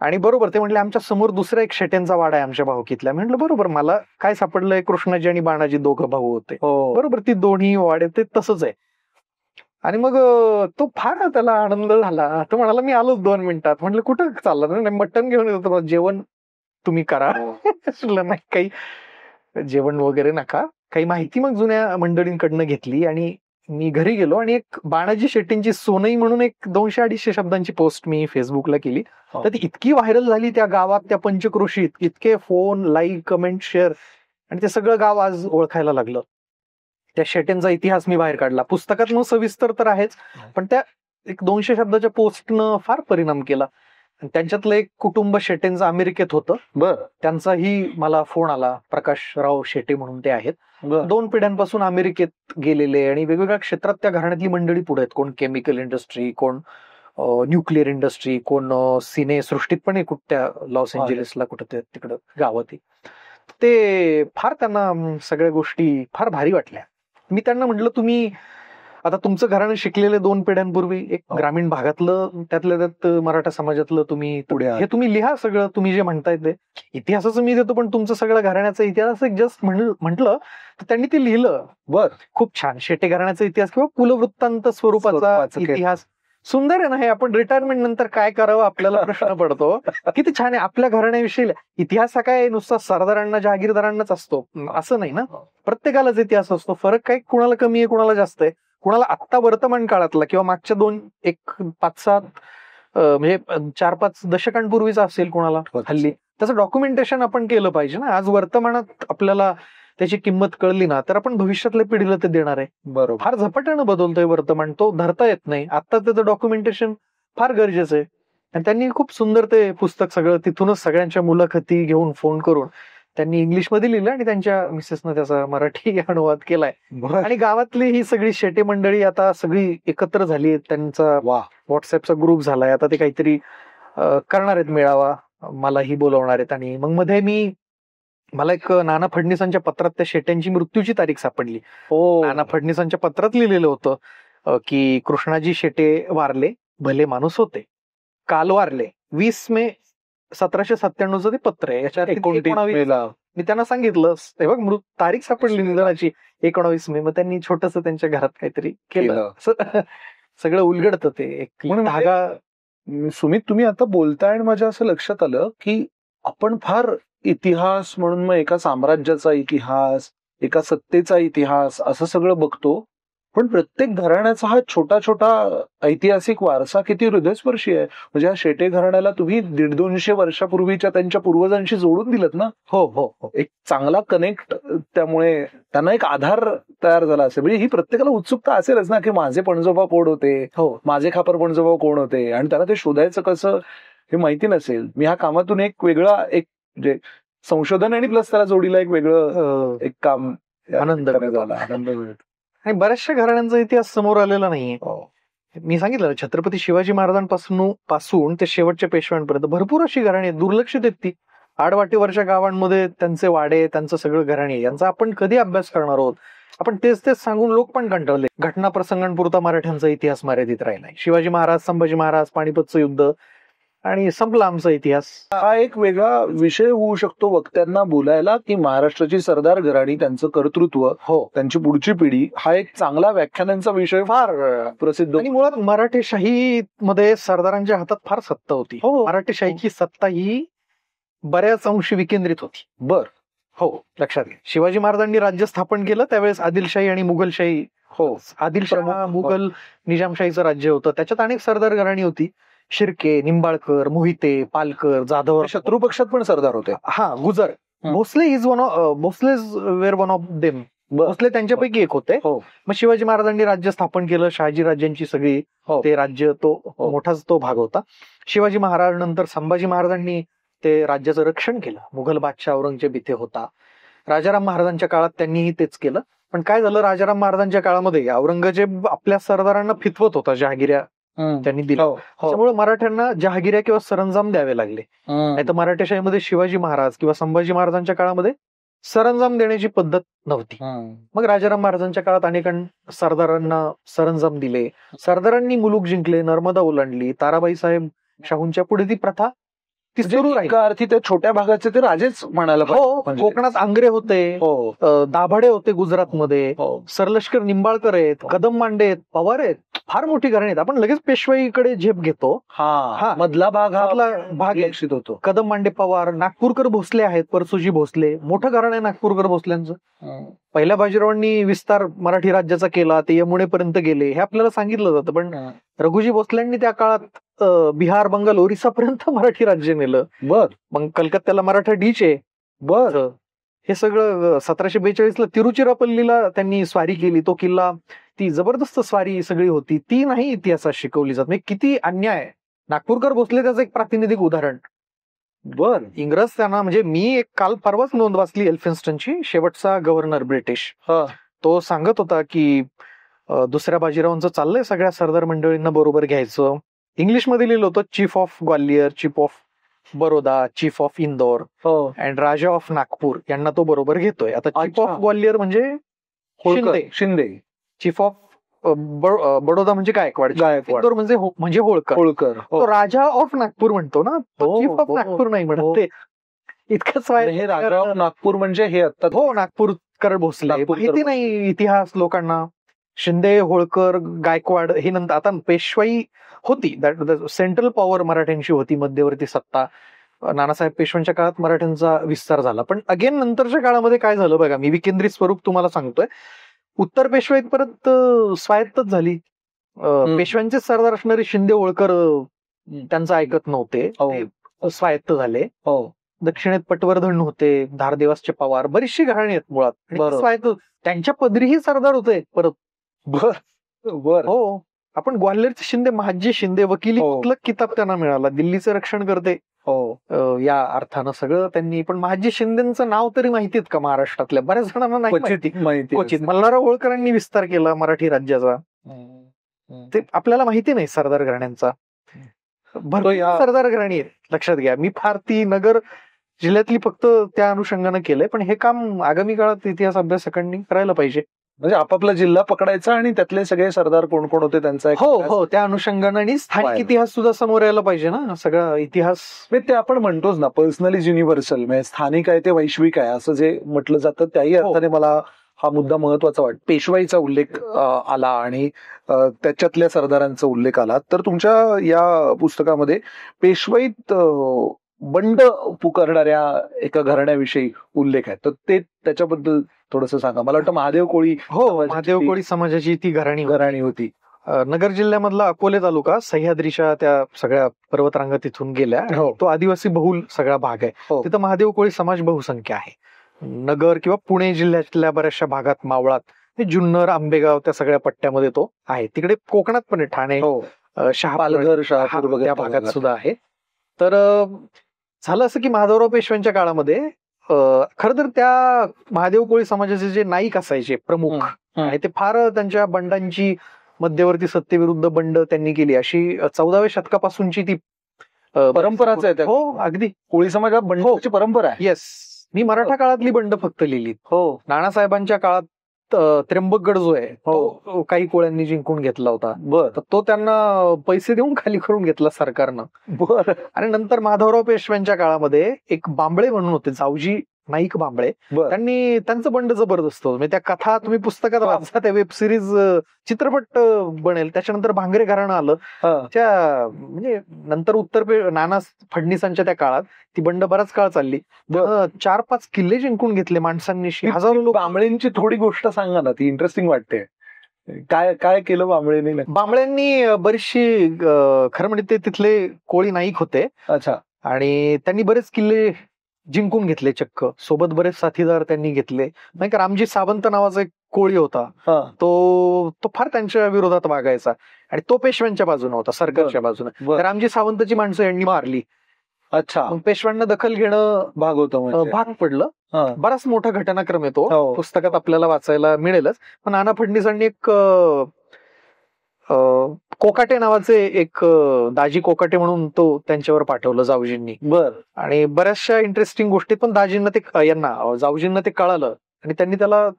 आणि बरोबर ते म्हटले आमच्या समोर दुसरा एक शेट्यांचा वाडा आहे आमच्या भाऊकीतला. म्हटलं बरोबर, मला काय सापडलंय, कृष्णाजी आणि बाणाजी दोघं भाऊ होते, बरोबर, ती दोन्ही वाडे ते तसंच आहे. आणि मग तो फार त्याला आनंद झाला. तो म्हणाला मी आलोच 2 मिनिटात. म्हटलं कुठं चालला, मटण घेऊन येतो, जेवण तुम्ही करा. नाही काही जेवण वगैरे नका, काही माहिती मग जुन्या मंडळींकडनं घेतली आणि मी घरी गेलो आणि एक बाणाजी शेट्टींची सोनई म्हणून एक 200-250 शब्दांची पोस्ट मी फेसबुकला केली. तर ती इतकी व्हायरल झाली त्या गावात, त्या पंचक्रोशीत, इतके फोन, लाईक, कमेंट, शेअर, आणि ते सगळं गाव आज ओळखायला लागलं. त्या शेट्यांचा इतिहास मी बाहेर काढला. पुस्तकात मग सविस्तर तर आहेच, पण त्या एक 200 शब्दाच्या पोस्टनं फार परिणाम केला. त्यांच्यातलं एक कुटुंब शेटेंचं अमेरिकेत होतं. बरं. त्यांचाही मला फोन आला. प्रकाशराव शेटे म्हणून ते आहेत, 2 पिढ्यांपासून अमेरिकेत गेलेले आणि वेगवेगळ्या क्षेत्रात त्या घराण्यातली मंडळी पुढे आहेत. कोण केमिकल इंडस्ट्री, कोण न्यूक्लिअर इंडस्ट्री, कोण सिनेसृष्टीत पण आहे कुठं त्या लॉस एंजेलिसला कुठं तिकडं गावात. ते फार त्यांना सगळ्या गोष्टी फार भारी वाटल्या. मी त्यांना म्हटलं तुम्ही आता तुमचं घराणं शिकलेले 2 पिढ्यांपूर्वी एक ग्रामीण भागातलं, त्यातल्या त्यात मराठा समाजातलं तुम्ही पुढे, हे तुम्ही लिहा सगळं, तुम्ही जे म्हणताय ते इतिहासाचं मी देतो, पण तुमचं सगळं घराण्याचा इतिहास एक जस्ट म्हटलं तर त्यांनी ते लिहिलं. बर, खूप छान. शेटे घराण्याचा इतिहास किंवा कुलवृत्तांत स्वरूपाचा इतिहास सुंदर आहे ना हे. आपण रिटायरमेंट नंतर काय करावं आपल्याला प्रश्न पडतो. किती छान आहे. आपल्या घराण्याविषयी इतिहास हा काय नुसता सरदारांना, जहागीरदारांनाच असतो असं नाही ना, प्रत्येकालाच इतिहास असतो. फरक काय, कुणाला कमी आहे, कुणाला जास्त आहे, कुणाला आत्ता वर्तमान काळातला किंवा मागच्या 5-7 म्हणजे 4-5 दशकांपूर्वीचा असेल कुणाला हल्ली. त्याचं डॉक्युमेंटेशन आपण केलं पाहिजे ना. आज वर्तमानात आपल्याला त्याची किंमत कळली ना तर आपण भविष्यातल्या पिढीला ते देणार आहे. बरोबर. फार झपाट्यानं बदलतोय वर्तमान, तो धरता येत नाही. आता त्याचं डॉक्युमेंटेशन फार गरजेचं आहे. आणि त्यांनी खूप सुंदर ते पुस्तक सगळं तिथूनच सगळ्यांच्या मुलाखती घेऊन फोन करून त्यांनी इंग्लिशमध्ये लिहिलं आणि त्यांच्या मिसेसनं त्याचा मराठी अनुवाद केलाय. आणि गावातली ही सगळी शेटे मंडळी आता सगळी एकत्र झाली. त्यांचा व्हॉट्सअपचा ग्रुप झालाय. आता ते काहीतरी करणार आहेत मेळावा, मलाही बोलवणार आहेत. आणि मग मध्ये मला एक नाना फडणवीसांच्या पत्रात त्या शेट्यांची मृत्यूची तारीख सापडली. नाना फडणवीसांच्या पत्रात लिहिलेलं होतं की कृष्णाजी शेटे वारले, भले माणूस होते, काल वारले. 20 मे 1797 ते पत्र आहे. याच्यात 19 मी त्यांना सांगितलं, हे बघ तारीख सापडली निधनाची 19 मे. मग त्यांनी छोटस त्यांच्या घरात काहीतरी केलं. सगळं उलगडतं ते एक धागा. सुमित, तुम्ही आता बोलताय आणि माझ्या असं लक्षात आलं की आपण फार इतिहास म्हणून मग एका साम्राज्याचा इतिहास, एका सत्तेचा इतिहास असं सगळं बघतो, पण प्रत्येक घराण्याचा हा छोटा छोटा ऐतिहासिक वारसा किती हृदयस्पर्शी आहे. म्हणजे हा शेटे घराण्याला तुम्ही 150-200 वर्षापूर्वीच्या त्यांच्या पूर्वजांशी जोडून दिलत ना. हो. एक चांगला कनेक्ट, त्यामुळे त्यांना एक आधार तयार झाला असेल. म्हणजे ही प्रत्येकाला उत्सुकता असेलच ना की माझे पणजोबा कोण होते, माझे खापर पणजोबा कोण होते, आणि त्यांना ते शोधायचं कसं हे माहिती नसेल. मी ह्या कामातून एक वेगळा म्हणजे संशोधन आणि प्लस त्याला जोडीला एक वेगळं एक काम, आनंद मिळतो. आणि बऱ्याचशा घराण्यांचा इतिहास समोर आलेला नाहीये. मी सांगितलं छत्रपती शिवाजी महाराजांपासून ते शेवटच्या पेशव्यांपर्यंत भरपूर अशी घराणी आहेत, दुर्लक्षित आहेत ती. आडवाटेवरच्या गावांमध्ये त्यांचे वाडे, त्यांचं सगळं घराणी, यांचा आपण कधी अभ्यास करणार आहोत. आपण तेच सांगून लोक पण कंटाळले. घटना प्रसंगांपुरता मराठ्यांचा इतिहास मर्यादित राहिलाय. शिवाजी महाराज, संभाजी महाराज, पानिपतचं युद्ध, आणि संपला आमचा इतिहास. हा एक वेगळा विषय होऊ शकतो वक्त्यांना बोलायला की महाराष्ट्राची सरदार घराणी, त्यांचं कर्तृत्व, त्यांची पुढची पिढी, हा एक चांगला व्याख्यानांचा विषय फार प्रसिद्ध. आणि मुळात मराठेशाही मध्ये सरदारांच्या हातात फार सत्ता होती. मराठेशाहीची सत्ता ही बऱ्याच अंशी विकेंद्रित होती. लक्षात घ्या. शिवाजी महाराजांनी राज्य स्थापन केलं त्यावेळेस आदिलशाही आणि मुघलशाही हो. आदिलशाह मुघल निजामशाहीचं राज्य होतं, त्याच्यात अनेक सरदार घराणी होती. शिर्के, निंबाळकर, मोहिते, पालकर, जाधव, शत्रू पक्षात पण सरदार होते. हा Gujar. Bhosale is one of Bhosales where one of them. Bhosale त्यांच्यापैकी एक होते. मग शिवाजी महाराजांनी राज्य स्थापन केलं, शहाजी राज्यांची सगळी ते राज्य, तो मोठाच तो भाग होता. शिवाजी महाराज नंतर संभाजी महाराजांनी ते राज्याचं रक्षण केलं. मुघल बादशाह औरंगजेब इथे होता. राजाराम महाराजांच्या काळात त्यांनीही तेच केलं. पण काय झालं, राजाराम महाराजांच्या काळामध्ये औरंगजेब आपल्या सरदारांना फितवत होता, जहागिऱ्या त्यांनी दिल्या. त्यामुळे मराठ्यांना जहागिऱ्या किंवा सरंजाम द्यावे लागले. नाही तर मराठेशाहीमध्ये शिवाजी महाराज किंवा संभाजी महाराजांच्या काळामध्ये सरंजाम देण्याची पद्धत नव्हती. मग राजाराम महाराजांच्या काळात अनेक सरदारांना सरंजाम दिले. सरदारांनी मुलूक जिंकले, नर्मदा ओलांडली. ताराबाई साहेब शाहूंच्या पुढे ती प्रथा ती सुरू राहिली. एका अर्थी त्या छोट्या भागाचे ते राजेच म्हणायला पाहिजे. कोकणात आंग्रे होते, दाभाडे होते गुजरातमध्ये, सरलष्कर निंबाळकर आहेत, कदम मांडे आहेत, पवार आहेत, फार मोठी घराणी आहेत. आपण लगेच पेशवाईकडे झेप घेतो. मधला भाग भाग लक्षित होतो. कदम मांडे पवार, नागपूरकर भोसले आहेत, परसोजी भोसले, मोठं घराणं आहे नागपूरकर भोसल्यांचं. पहिल्या बाजीरावांनी विस्तार मराठी राज्याचा केला, ते यमुनेपर्यंत गेले, हे आपल्याला सांगितलं जातं. पण रघुजी भोसल्यांनी त्या काळात बिहार, बंगाल, ओरिसा पर्यंत मराठी राज्य नेलं. मग कलकत्त्याला मराठा डीचे. हे सगळं 1742 तिरुचिरापल्लीला त्यांनी स्वारी केली. तो किल्ला, ती जबरदस्त स्वारी सगळी होती, ती नाही इतिहासात शिकवली जात. म्हणजे किती अन्याय. नागपूरकर भोसले त्याचं एक प्रातिनिधिक उदाहरण. इंग्रज त्यांना, म्हणजे मी एक काल परवाच नोंद वाचली एल्फिन्स्टनची, शेवटचा गव्हर्नर ब्रिटिश, तो सांगत होता की दुसऱ्या बाजीरावांचं चाललंय सगळ्या सरदार मंडळींना बरोबर घ्यायचं. इंग्लिशमध्ये लिहिलं होतं, chief of Gwalior, chief of Baroda, chief of Indore and Raja of Nagpur यांना तो बरोबर घेतोय. आता चीफ ऑफ ग्वालियर म्हणजे शिंदे, चीफ ऑफ बडोदा म्हणजे गायकवाड, इंदोर म्हणजे होळकर. तो राजा ऑफ नागपूर म्हणतो ना, चीफ ऑफ नागपूर नाही म्हणत. ते इतकंच हे राजा ऑफ नागपूर म्हणजे हे आता नागपूरकर भोसले. माहिती नाही इतिहास लोकांना. शिंदे, होळकर, गायकवाड हे नंतर. आता पेशवाई होती, सेंट्रल पॉवर मराठ्यांची होती, मध्यवर्ती सत्ता. नानासाहेब पेशव्यांच्या काळात मराठ्यांचा विस्तार झाला. पण अगेन नंतरच्या काळामध्ये काय झालं बघा, मी विकेंद्रित स्वरूप तुम्हाला सांगतोय. उत्तर पेशवाईत परत स्वायत्तच झाली. पेशव्यांचे सरदार असणारे शिंदे, होळकर त्यांचं ऐकत नव्हते, स्वायत्त झाले. दक्षिणेत पटवर्धन होते, धारदेवासचे पवार, बरीचशी घराणी आहेत मुळात स्वायत्त. त्यांच्या पदरीही सरदार होते परत. आपण ग्वाल्हेरचे शिंदे, महाजी शिंदे, वकिली कुठलं किताब त्यांना मिळाला, दिल्लीचे रक्षण करते या अर्थानं सगळं त्यांनी. पण महाजी शिंदेचं नाव तरी माहितीत का महाराष्ट्रातल्या बऱ्याच जणांना नाही माहिती. मल्हारराव होळकरांनी विस्तार केला मराठी राज्याचा, ते आपल्याला माहिती नाही. सरदार घराण्यांचा भरपूर सरदार घराणी आहेत, लक्षात घ्या. मी फार ती नगर जिल्ह्यातली फक्त त्या अनुषंगानं केलंय, पण हे काम आगामी काळात इतिहास अभ्यासकांनी करायला पाहिजे. म्हणजे आपापला जिल्हा पकडायचा आणि त्यातले सगळे सरदार कोण कोण होते त्यांचा त्या अनुषंगानं. आणि स्थानिक इतिहास सुद्धा समोर यायला पाहिजे ना, सगळा इतिहास. ते आपण म्हणतोच ना, पर्सनल इज युनिव्हर्सल. म्हणजे स्थानिक आहे ते वैश्विक आहे असं जे म्हटलं जातं, त्याही अर्थाने मला हा मुद्दा महत्वाचा वाटतो. पेशवाईचा उल्लेख आला आणि त्याच्यातल्या सरदारांचा उल्लेख आला, तर तुमच्या या पुस्तकामध्ये पेशवाईत बंड पुकारणाऱ्या एका घराण्याविषयी उल्लेख आहे, तर ते त्याच्याबद्दल थोडंसं सांगा. मला वाटतं महादेव कोळी महादेव कोळी समाजाची ती घराणी होती. नगर जिल्ह्यामधला अकोले तालुका, सह्याद्रीच्या त्या सगळ्या पर्वतरांगा तिथून गेल्या. तो आदिवासी बहुल सगळा भाग आहे. तिथं महादेव कोळी समाज बहुसंख्य आहे. नगर किंवा पुणे जिल्ह्यातल्या बऱ्याचशा भागात, मावळात, जुन्नर, आंबेगाव, त्या सगळ्या पट्ट्यामध्ये तो आहे. तिकडे कोकणात पण ठाणे, पालघर, शहापूर त्या भागात सुद्धा आहे. तर झालं असं की माधवराव पेशव्यांच्या काळामध्ये खर तर त्या महादेव कोळी समाजाचे जे नाईक असायचे प्रमुख, आणि ते फार त्यांच्या बंडांची, मध्यवर्ती सत्तेविरुद्ध बंड त्यांनी केली, अशी 14व्या शतकापासूनची ती परंपराच आहे. अगदी कोळी समाजात बंडाची परंपरा आहे. येस. मी मराठा काळातली बंड फक्त लिहिली. नानासाहेबांच्या काळात त्र्यंबकगड जो आहे तो काही कोळ्यांनी जिंकून घेतला होता. तर तो त्यांना पैसे देऊन खाली करून घेतला सरकारनं. आणि नंतर माधवराव पेशव्यांच्या काळामध्ये एक बांबळे म्हणून होते, जावजी नाईक बांबळे, त्यांचं बंड जबरदस्त होतं. म्हणजे त्या कथा तुम्ही पुस्तकात वाचा, त्या वेब सिरीज चित्रपट बनेल. त्याच्यानंतर भांगरे घराणं आलं. त्या म्हणजे नंतर नाना फडणीसांच्या त्या काळात ती बंड बराच काळ चालली. 4-5 किल्ले जिंकून घेतले माणसांनी, हजारो लोक. बांबळेंची थोडी गोष्ट सांगा ना, ती इंटरेस्टिंग वाटते. काय काय केलं बांबळेने नक्की? बांबळ्यांनी बरीचशी खरं म्हणजे ते तिथले कोळी नाईक होते अच्छा. आणि त्यांनी बरेच किल्ले जिंकून घेतले चक्क. सोबत बरेच साथीदार त्यांनी घेतले. नाही का रामजी सावंत नावाचा एक कोळी होता, हा. तो फार त्यांच्या विरोधात वागायचा आणि तो पेशव्यांच्या बाजूने होता, सरकारच्या बाजूने. बरं. रामजी सावंतची माणसं यांनी मारली. अच्छा. मग पेशव्यांना दखल घेणं भाग होतं म्हणजे. भाग पडलं. हा. बराच मोठा घटनाक्रम येतो, हो. पुस्तकात आपल्याला वाचायला मिळेलच. पण नाना फडणीसांनी एक कोकाटे नावाचे एक दाजी कोकाटे म्हणून तो त्यांच्यावर पाठवलं जाऊजींनी. बर. आणि बऱ्याचशा इंटरेस्टिंग गोष्टी पण दाजींना ते जाऊजींना ते कळालं आणि त्यांनी त्याला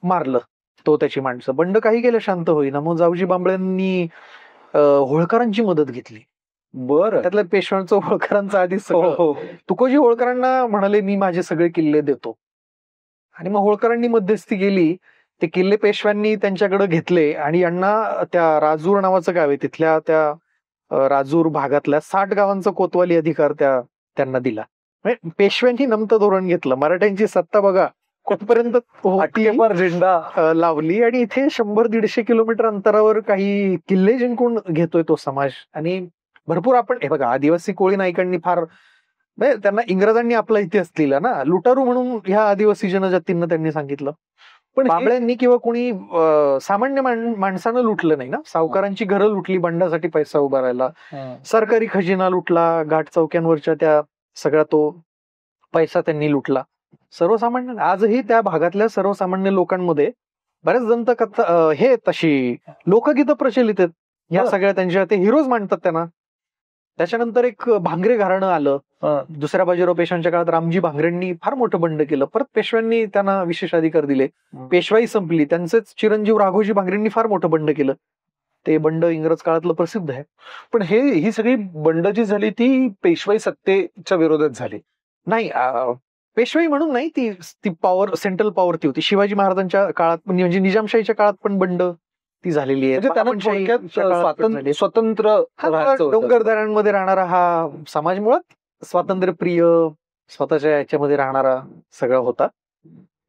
मारलं, तो त्याची माणसं. बंड काही केलं शांत होईना. मग जाऊजी बांबळ्यांनी होळकरांची मदत घेतली. बर. त्यातल्या पेशव्यांचं होळकरांचं आधी हो सगळं. हो. तुकोजी होळकरांना म्हणाले मी माझे सगळे किल्ले देतो आणि मग होळकरांनी मध्यस्थी केली. ते किल्ले पेशव्यांनी त्यांच्याकडे घेतले आणि यांना त्या राजूर नावाचं गाव आहे, तिथल्या त्या राजूर भागातल्या 60 गावांचा कोतवाली अधिकार त्यांना दिला. म्हणजे पेशव्यांनी नमतं धोरण घेतलं. मराठ्यांची सत्ता बघा कुठपर्यंत अटकेवर झेंडा लावली आणि इथे 100-150 किलोमीटर अंतरावर काही किल्ले जिंकून घेतोय तो समाज. आणि भरपूर आपण हे बघा, आदिवासी कोळी नायकांनी फार त्यांना इंग्रजांनी आपला इतिहास लिहिला ना, लुटारू म्हणून ह्या आदिवासी जनजातींना त्यांनी सांगितलं. पण बांबळ्यांनी किंवा कोणी सामान्य माणसानं लुटलं नाही ना. सावकारांची घरं लुटली बंडासाठी पैसा उभारायला, सरकारी खजिना लुटला, घाट चौक्यांवरच्या त्या सगळा तो पैसा त्यांनी लुटला. सर्वसामान्य आजही त्या भागातल्या सर्वसामान्य लोकांमध्ये बऱ्याच दंतकथा हे तशी लोकगीतं प्रचलित आहेत. ह्या सगळ्या त्यांच्या ते हिरोज मांडतात त्यांना. त्याच्यानंतर एक भांगरे घराणं आलं. दुसऱ्या बाजीराव पेशव्यांच्या काळात रामजी भांगरेंनी फार मोठं बंड केलं. परत पेशव्यांनी त्यांना विशेष अधिकार दिले. पेशवाई संपली. त्यांचेच चिरंजीव राघोजी भांगरेंनी फार मोठं बंड केलं. ते बंड इंग्रज काळातलं प्रसिद्ध आहे. पण ही सगळी बंड जी झाली ती पेशवाई सत्तेच्या विरोधात झाली नाही. पेशवाई म्हणून नाही, ती पॉवर, सेंट्रल पॉवर ती होती. शिवाजी महाराजांच्या काळात म्हणजे निजामशाहीच्या काळात पण बंड ती झालेली आहे. स्वतंत्र डोंगर दऱ्यांमध्ये राहणारा हा समाज मुळात स्वातंत्र्यप्रिय, स्वतःच्या याच्यामध्ये राहणारा सगळा होता.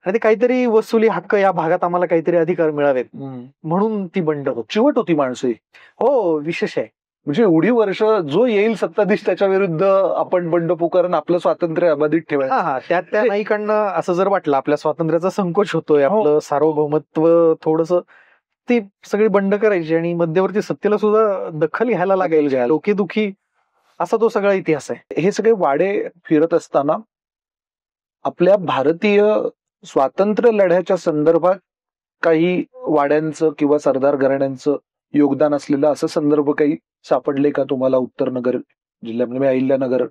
आणि ते काहीतरी वसुली हक्क, या भागात आम्हाला काहीतरी अधिकार मिळावेत म्हणून ती बंड होती. चिवट होती माणसे. हो, विशेष आहे. म्हणजे एवढी वर्ष जो येईल सत्ताधीश त्याच्या विरुद्ध आपण बंड पुकारून आपलं स्वातंत्र्य अबाधित ठेवायचं. हा, त्या नाईकांना असं जर वाटलं आपल्या स्वातंत्र्याचा संकोच होतोय, आपलं सार्वभौमत्व थोडंसं, ती सगळी बंड करायची आणि मध्यवर्ती सत्तेला सुद्धा दखल घ्यायला लागेल. डोकेदुखी असा तो सगळा इतिहास आहे. हे सगळे वाडे फिरत असताना आपल्या भारतीय स्वातंत्र्य लढ्याच्या संदर्भात काही वाड्यांचं किंवा सरदार घराण्यांचं योगदान असलेलं असं संदर्भ काही सापडले का तुम्हाला उत्तरनगर जिल्ह्यामध्ये, अहिल्यानगर?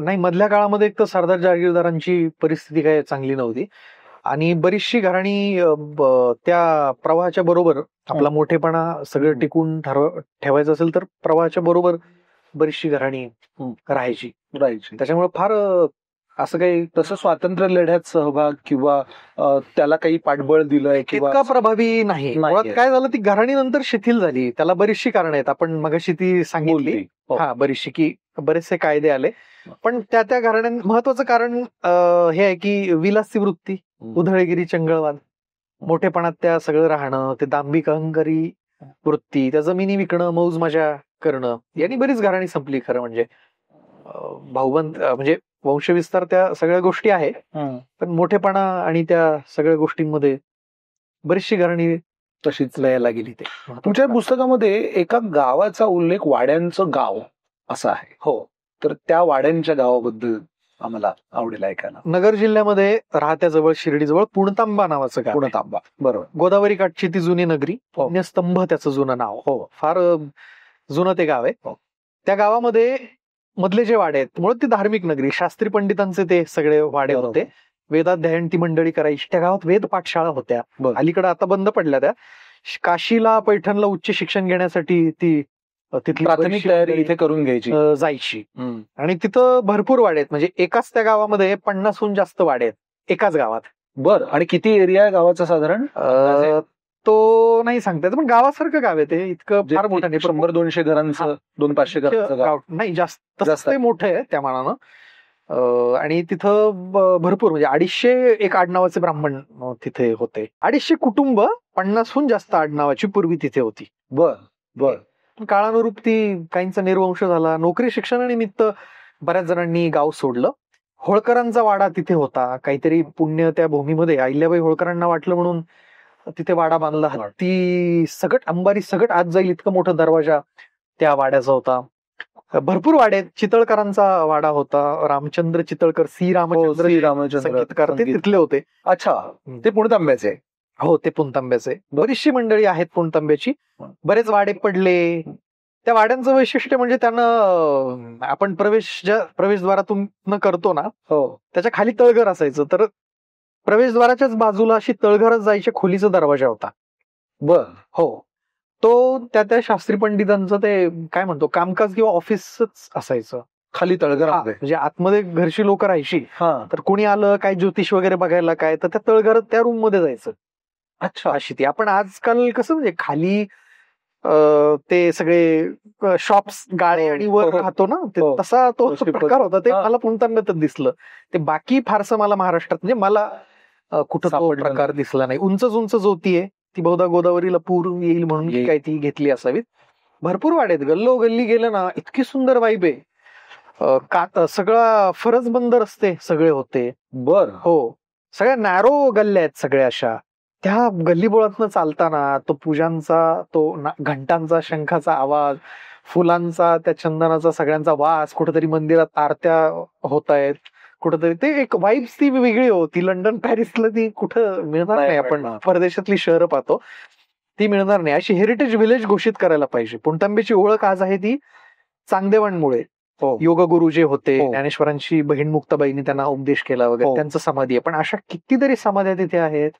नाही, मधल्या काळामध्ये एक तर सरदार जागीरदारांची परिस्थिती काही चांगली नव्हती आणि बरीचशी घराणी त्या प्रवाहाच्या बरोबर आपला मोठेपणा सगळं टिकून ठेवायचं असेल तर प्रवाहाच्या बरोबर बरीचशी घराणी राहायची. त्याच्यामुळे फार असं काही तसं स्वातंत्र्य लढ्यात सहभाग किंवा त्याला काही पाठबळ दिलंय किंवा इतका प्रभावी नाही. काय झालं, ती घराणी नंतर शिथिल झाली. त्याला बरीचशी कारण आहेत, आपण मगाशी ती सांगितली. हा, बरीचशी की बरेचसे कायदे आले. पण त्या घराण्यां महत्वाचं कारण हे आहे की विलासी वृत्ती, उधळगिरी, चंगळवाद, मोठेपणात त्या सगळं राहणं, ते दांभिक अहंकारी वृत्ती, त्या जमिनी विकणं, मौज मजा करणं, यांनी बरीच घराणी संपली. खरं म्हणजे भाऊबंद म्हणजे वंशविस्तार त्या सगळ्या गोष्टी आहे, पण मोठेपणा आणि त्या सगळ्या गोष्टींमध्ये बरीचशी घराणी तशीच लयाला गेली. ते तुमच्या पुस्तकामध्ये एका गावाचा उल्लेख वाड्यांचं गाव असा आहे. हो, तर त्या वाड्यांच्या गावाबद्दल आम्हाला आवडेल ऐकायला. नगर जिल्ह्यामध्ये राहत्याजवळ, शिर्डीजवळ पुणतांबा नावाचं गाव. पुणतांबा, बरोबर. गोदावरी काठची ती जुनी नगरी, पुण्यस्तंभ त्याचं जुनं नाव. हो, फार जुनं ते गाव आहे. त्या गावामध्ये मधले जे वाडे आहेत, मुळात ती धार्मिक नगरी, शास्त्री पंडितांचे ते सगळे वाडे होते. वेदाध्ययन ती मंडळी करायची. त्या गावात वेद पाठशाळा होत्या. अलीकडे आता बंद पडल्या त्या. काशीला, पैठणला उच्च शिक्षण घेण्यासाठी ती तिथली प्राथमिक तयारी इथे करून घ्यायची, जायची. आणि तिथं भरपूर वाडे आहेत. म्हणजे एकाच त्या गावामध्ये 50हून जास्त वाडे आहेत एकाच गावात. बर. आणि किती एरिया आहे गावाचा साधारण? तो नाही सांगता येत, पण गावासारखं गाव आहे ते. इतकं फार मोठं नाही, 100-200 घरांचं, 200-500 घरांचं गाव नाही, जास्त मोठं आहे त्या मानानं. आणि तिथं भरपूर म्हणजे 250 एक आडनावाचे ब्राह्मण तिथे होते. 250 कुटुंब 50हून जास्त आडनावाची पूर्वी तिथे होती. बर बर. काळानुरूप ती काहींचा निर्वंश झाला. नोकरी शिक्षणानिमित्त बऱ्याच जणांनी गाव सोडलं. होळकरांचा वाडा तिथे होता. काहीतरी पुण्य त्या भूमीमध्ये अहिल्याबाई होळकरांना वाटलं म्हणून तिथे वाडा बांधला. हत्ती सगट, अंबारी सगट आत जाईल इतका मोठा दरवाजा त्या वाड्याचा होता. भरपूर वाडे आहेत. चितळकरांचा वाडा होता. रामचंद्र चितळकर, सी रामचंद्र संगीतकार ते तिथले होते. अच्छा, ते पुणतांब्याचे आहे. हो, ते पुणतांब्याचे. बरीचशी मंडळी आहेत पुणतांब्याची. बरेच वाडे पडले. त्या वाड्यांचं वैशिष्ट्य म्हणजे त्यांना आपण प्रवेशद्वारातून करतो ना, हो, त्याच्या खाली तळघर असायचं. तर प्रवेशद्वाराच्याच बाजूला अशी तळघरच जायच्या खोलीचा दरवाजा होता. बर. हो, तो त्या शास्त्री पंडितांचं ते काय म्हणतो कामकाज किंवा ऑफिसच असायचं. खाली तळघर. म्हणजे आतमध्ये घरची लोक राहायची. हा, तर कोणी आलं काय ज्योतिष वगैरे बघायला काय, तर त्या तळघरात त्या रूम मध्ये जायचं. अच्छा, अशी ती. आपण आजकाल कसं म्हणजे खाली ते सगळे शॉप्स गाळे आणि वर राहतो ना, तसा तो प्रकार होता. ते मला पुणतांब्यातच दिसलं. ते बाकी फारसं मला महाराष्ट्रात म्हणजे मला कुठं तो प्रकार दिसला नाही. उंच उंच जोती आहे ती, बहुधा गोदावरीला पूर येईल म्हणून काय ती घेतली असावीत. भरपूर वाड्यात गल्लोगल्ली गेलं ना, इतकी सुंदर वाईब आहे. सगळा फरसबंद रस्ते सगळे होते. बर. हो, सगळ्या नॅरो गल्ल्या आहेत सगळ्या अशा. त्या गल्लीबोळातनं चालताना तो पूजांचा, तो घंटांचा, शंखाचा आवाज, फुलांचा, त्या चंदनाचा सगळ्यांचा वास, कुठेतरी मंदिरात आरत्या होत आहेत, कुठेतरी ते एक वाईब्स ती वेगळी होती. लंडन पॅरिसला ती कुठं मिळणार नाही. आपण परदेशातली शहरं पाहतो ती मिळणार नाही. अशी हेरिटेज विलेज घोषित करायला पाहिजे. पुणतांब्याची ओळख आज आहे ती चांगदेवांमुळे. योगगुरु जे होते, ज्ञानेश्वरांची बहीण मुक्ताबाईंनी त्यांना उपदेश केला वगैरे, त्यांचं समाधी आहे. पण अशा कितीतरी समाध्या तिथे आहेत,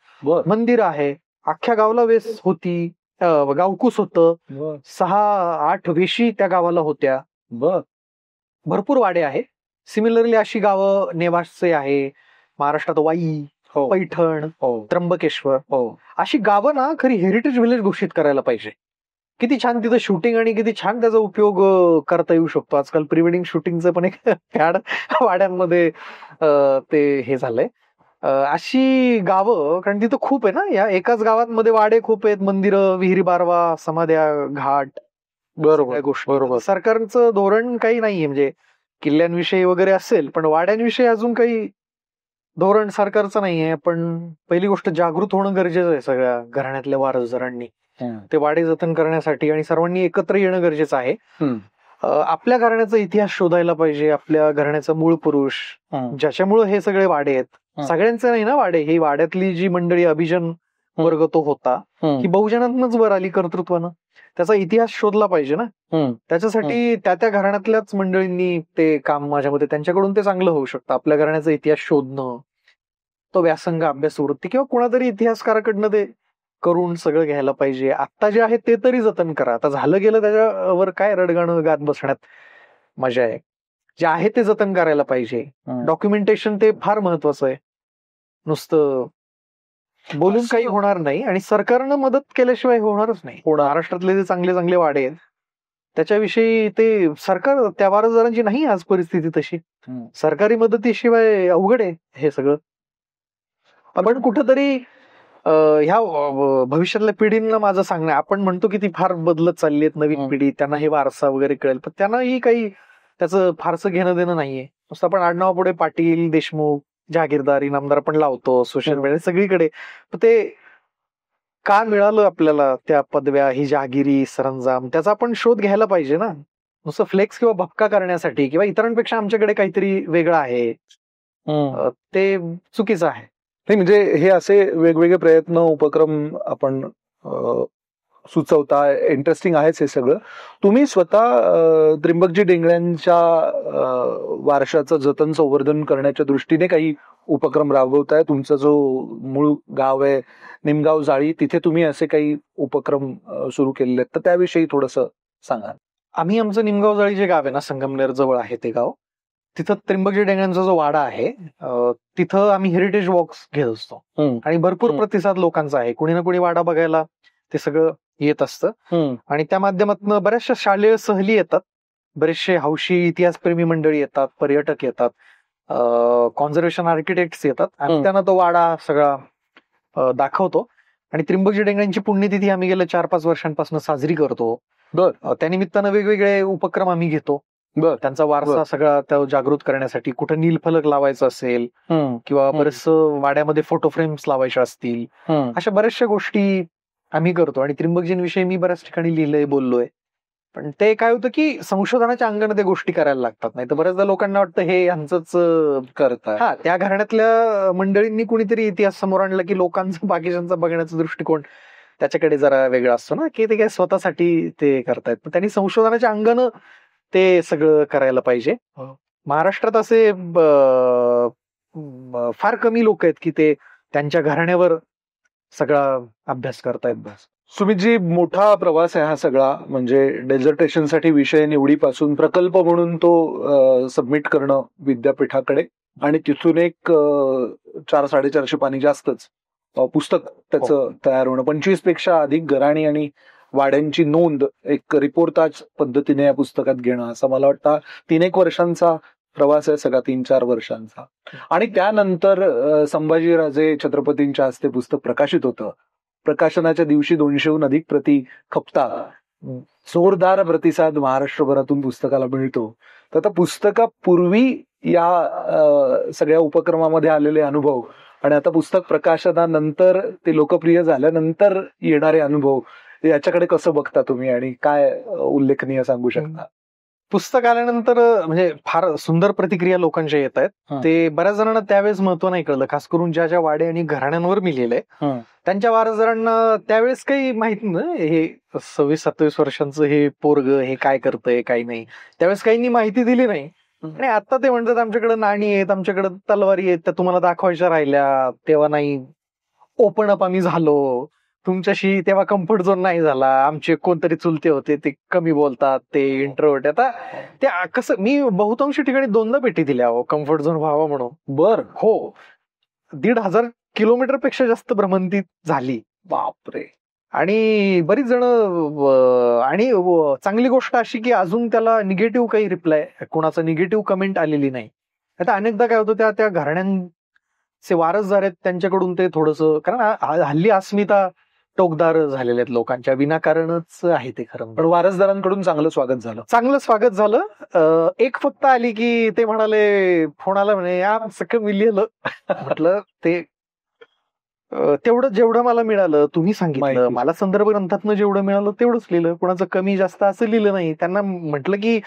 मंदिर आहे. अख्ख्या गावाला वेस होती, गावकूस होतं, 6-8 वेशी त्या गावाला होत्या. भरपूर वाडे आहे. सिमिलरली अशी गावं नेवासचे आहे, महाराष्ट्रात वाई, पैठण, त्र्यंबकेश्वर, अशी गावं ना खरी हेरिटेज विलेज घोषित करायला पाहिजे. किती छान तिथं शूटिंग आणि किती छान त्याचा उपयोग करता येऊ शकतो. आजकाल प्री वेडिंग शूटिंगचं पण एक फॅड वाड्यांमध्ये ते हे झालंय. अशी गावं, कारण तिथं खूप आहे ना, या एकाच गावांमध्ये वाडे खूप आहेत, मंदिरं, विहिरी बारवा, समाध्या, घाट. बरोबर गोष्ट. बरोबर. सरकारचं धोरण काही नाहीये, म्हणजे किल्ल्यांविषयी वगैरे असेल, पण वाड्यांविषयी अजून काही धोरण सरकारचं नाहीये. पण पहिली गोष्ट जागृत होणं गरजेचं आहे सगळ्या घराण्यातल्या वारसदारांनी ते वाडे जतन करण्यासाठी, आणि सर्वांनी एकत्र येणं गरजेचं आहे. आपल्या घराण्याचा इतिहास शोधायला पाहिजे, आपल्या घराण्याचा मूळ पुरुष, ज्याच्यामुळे हे सगळे वाडे आहेत. सगळ्यांचे नाही ना वाडे, ही वाड्यातली जी मंडळी, अभिजन वर्ग तो होता, ही बहुजनातनच वर आली कर्तृत्वानं. त्याचा इतिहास शोधला पाहिजे ना. त्याच्यासाठी त्या घराण्यातल्याच मंडळींनी ते काम, माझ्या मते त्यांच्याकडून ते चांगलं होऊ शकतं. आपल्या घराण्याचा इतिहास शोधणं, तो व्यासंग, अभ्यास वृत्ती किंवा कुणातरी इतिहासकाराकडनं ते करून सगळं घ्यायला पाहिजे. आता जे आहे ते तरी जतन करा. आता झालं गेलं त्याच्यावर काय रडगाणं गात बसण्यात मजा आहे. जे आहे ते जतन करायला पाहिजे. डॉक्युमेंटेशन ते फार महत्वाचं आहे. नुसतं बोलून काही होणार नाही, आणि सरकारनं मदत केल्याशिवाय होणारच नाही. महाराष्ट्रातले जे चांगले चांगले वाडे आहेत त्याच्याविषयी ते सरकार, त्या वारसदारांची नाही आज परिस्थिती तशी. सरकारी मदतीशिवाय अवघड आहे हे सगळं. पण कुठंतरी ह्या भविष्यातल्या पिढींना माझं सांगणं, आपण म्हणतो की ती फार बदलत चालली आहेत नवीन पिढी, त्यांना हे वारसा वगैरे कळेल, पण त्यांनाही काही त्याचं फारसं घेणं देणं नाहीये. नुसतं आपण आडनावापुढे पाटील, देशमुख, जहागीरदार, इनामदार आपण लावतो सोशल मीडिया सगळीकडे. ते का मिळालं आपल्याला त्या पदव्या, ही जहागिरी, सरंजाम, त्याचा आपण शोध घ्यायला पाहिजे ना. नुसतं फ्लेक्स किंवा भपका करण्यासाठी किंवा इतरांपेक्षा आमच्याकडे काहीतरी वेगळं आहे, ते चुकीचं आहे. नाही, म्हणजे हे असे वेगवेगळे प्रयत्न, उपक्रम आपण सुचवता, इंटरेस्टिंग आहेच हे सगळं. तुम्ही स्वतः त्र्यंबकजी डेंगळ्यांच्या वारशाचं जतन, संवर्धन करण्याच्या दृष्टीने काही उपक्रम राबवताय. तुमचा जो मूळ गाव आहे निमगाव जाळी, तिथे तुम्ही असे काही उपक्रम सुरू केलेले आहेत, तर त्याविषयी थोडंसं सांगा. आम्ही आमचं निमगाव जाळी जे गाव आहे ना, संगमनेर जवळ आहे ते गाव, तिथं त्र्यंबकजी डेंगळ्यांचा जो वाडा आहे तिथं आम्ही हेरिटेज वॉक्स घेत असतो, आणि भरपूर प्रतिसाद लोकांचा आहे. कुणी ना कुणी वाडा बघायला ते सगळं येत असतं, आणि त्या माध्यमातून बऱ्याचशा शालेय सहली येतात, बरेचसे हौशी इतिहासप्रेमी मंडळी येतात, पर्यटक येतात, कॉन्झर्वेशन आर्किटेक्ट्स येतात, आणि त्यांना तो वाडा सगळा दाखवतो. आणि त्र्यंबकजी डेंगळ्यांची पुण्यतिथी आम्ही गेल्या 4-5 वर्षांपासून साजरी करतो. त्यानिमित्तानं वेगवेगळे उपक्रम आम्ही घेतो. त्यांचा वारसा सगळा त्या जागृत करण्यासाठी, कुठं नीलफलक लावायचा असेल किंवा बरेच वाड्यामध्ये फोटो फ्रेम्स लावायच्या असतील, अशा बऱ्याचशा गोष्टी आम्ही करतो. आणि त्र्यंबकजींविषयी मी बऱ्याच ठिकाणी लिहिलंय, बोललोय. पण ते काय होतं की संशोधनाच्या अंगाने त्या गोष्टी करायला लागतात. नाही तर बऱ्याचदा लोकांना वाटतं हे यांचंच करतात. त्या घराण्यातल्या मंडळींनी कुणीतरी इतिहास समोर आणला की लोकांचा, बाकीच्यांचा बघण्याचा दृष्टिकोन त्याच्याकडे जरा वेगळा असतो ना, की ते काय स्वतःसाठी ते करतायत. पण त्यांनी संशोधनाच्या अंगानं ते सगळं करायला पाहिजे. महाराष्ट्रात असे फार कमी लोक आहेत की ते त्यांच्या घराण्यावर सगळा अभ्यास करतायत. बस सुमितजी, मोठा प्रवास आहे हा सगळा. म्हणजे डेझर्टेशनसाठी विषय निवडीपासून प्रकल्प म्हणून तो सबमिट करणं विद्यापीठाकडे, आणि तिथून एक 400-450 पानी जास्तच पुस्तक त्याचं तयार होणं, 25 पेक्षा अधिक घराणी आणि वाड्यांची नोंद एक रिपोर्टाज पद्धतीने या पुस्तकात घेणं, असं मला वाटतं 3-1 वर्षांचा प्रवास आहे सगळा, 3-4 वर्षांचा. आणि त्यानंतर संभाजीराजे छत्रपतींच्या हस्ते पुस्तक प्रकाशित होतं. प्रकाशनाच्या दिवशी 200हून अधिक प्रती खपतात. जोरदार प्रतिसाद महाराष्ट्रभरातून पुस्तकाला मिळतो. तर आता पुस्तकापूर्वी या सगळ्या उपक्रमामध्ये आलेले अनुभव आणि आता पुस्तक प्रकाशनानंतर ते लोकप्रिय झाल्यानंतर येणारे अनुभव, याच्याकडे कसं बघता तुम्ही आणि काय उल्लेखनीय सांगू शकता? पुस्तक आल्यानंतर म्हणजे फार सुंदर प्रतिक्रिया लोकांच्या येत आहेत. ते बऱ्याच जणांना त्यावेळेस महत्व नाही कळलं, खास करून ज्या ज्या वाडे आणि घराण्यांवर मी लिहिलंय त्यांच्या वारसदारांना त्यावेळेस काही माहिती नाही, हे 26-27 वर्षांचं हे पोरग हे काय करतंय काय नाही, त्यावेळेस काहींनी माहिती दिली नाही. आणि आता ते म्हणतात आमच्याकडे नाणी आहेत, आमच्याकडे तलवारी आहेत, त्या तुम्हाला दाखवायच्या राहिल्या, तेव्हा नाही ओपन अप आम्ही झालो, तुमच्याशी तेव्हा कम्फर्ट झोन नाही झाला, आमचे कोणतरी चुलते होते ते कमी बोलतात, ते इंट्रोवर्ट. आता ते कसं, मी बहुतांश ठिकाणी 2दा भेटी दिल्या कम्फर्ट झोन व्हावा म्हणून. हो, 1,500 किलोमीटर पेक्षा जास्त भ्रमंती झाली. बापरे. आणि बरीच जण, आणि चांगली गोष्ट अशी की अजून त्याला निगेटिव्ह काही रिप्लाय, कोणाचा निगेटिव्ह कमेंट आलेली नाही. आता अनेकदा काय होतं, त्या घराण्यांचे वारसदार आहेत त्यांच्याकडून ते थोडंसं, कारण हल्ली अस्मिता टोकदार झालेले आहेत लोकांच्या, विनाकारणच आहे ते खरं. पण वारसदारांकडून चांगलं स्वागत झालं. एक फक्त आली की ते म्हणाले, फोन आला म्हणे, या सगळं मी लिहिलं. म्हटलं ते तेवढं जेवढं मला मिळालं तुम्ही सांगितलं, मला संदर्भ ग्रंथातनं जेवढं मिळालं तेवढंच लिहिलं, कुणाचं कमी जास्त असं लिहिलं नाही. त्यांना म्हटलं की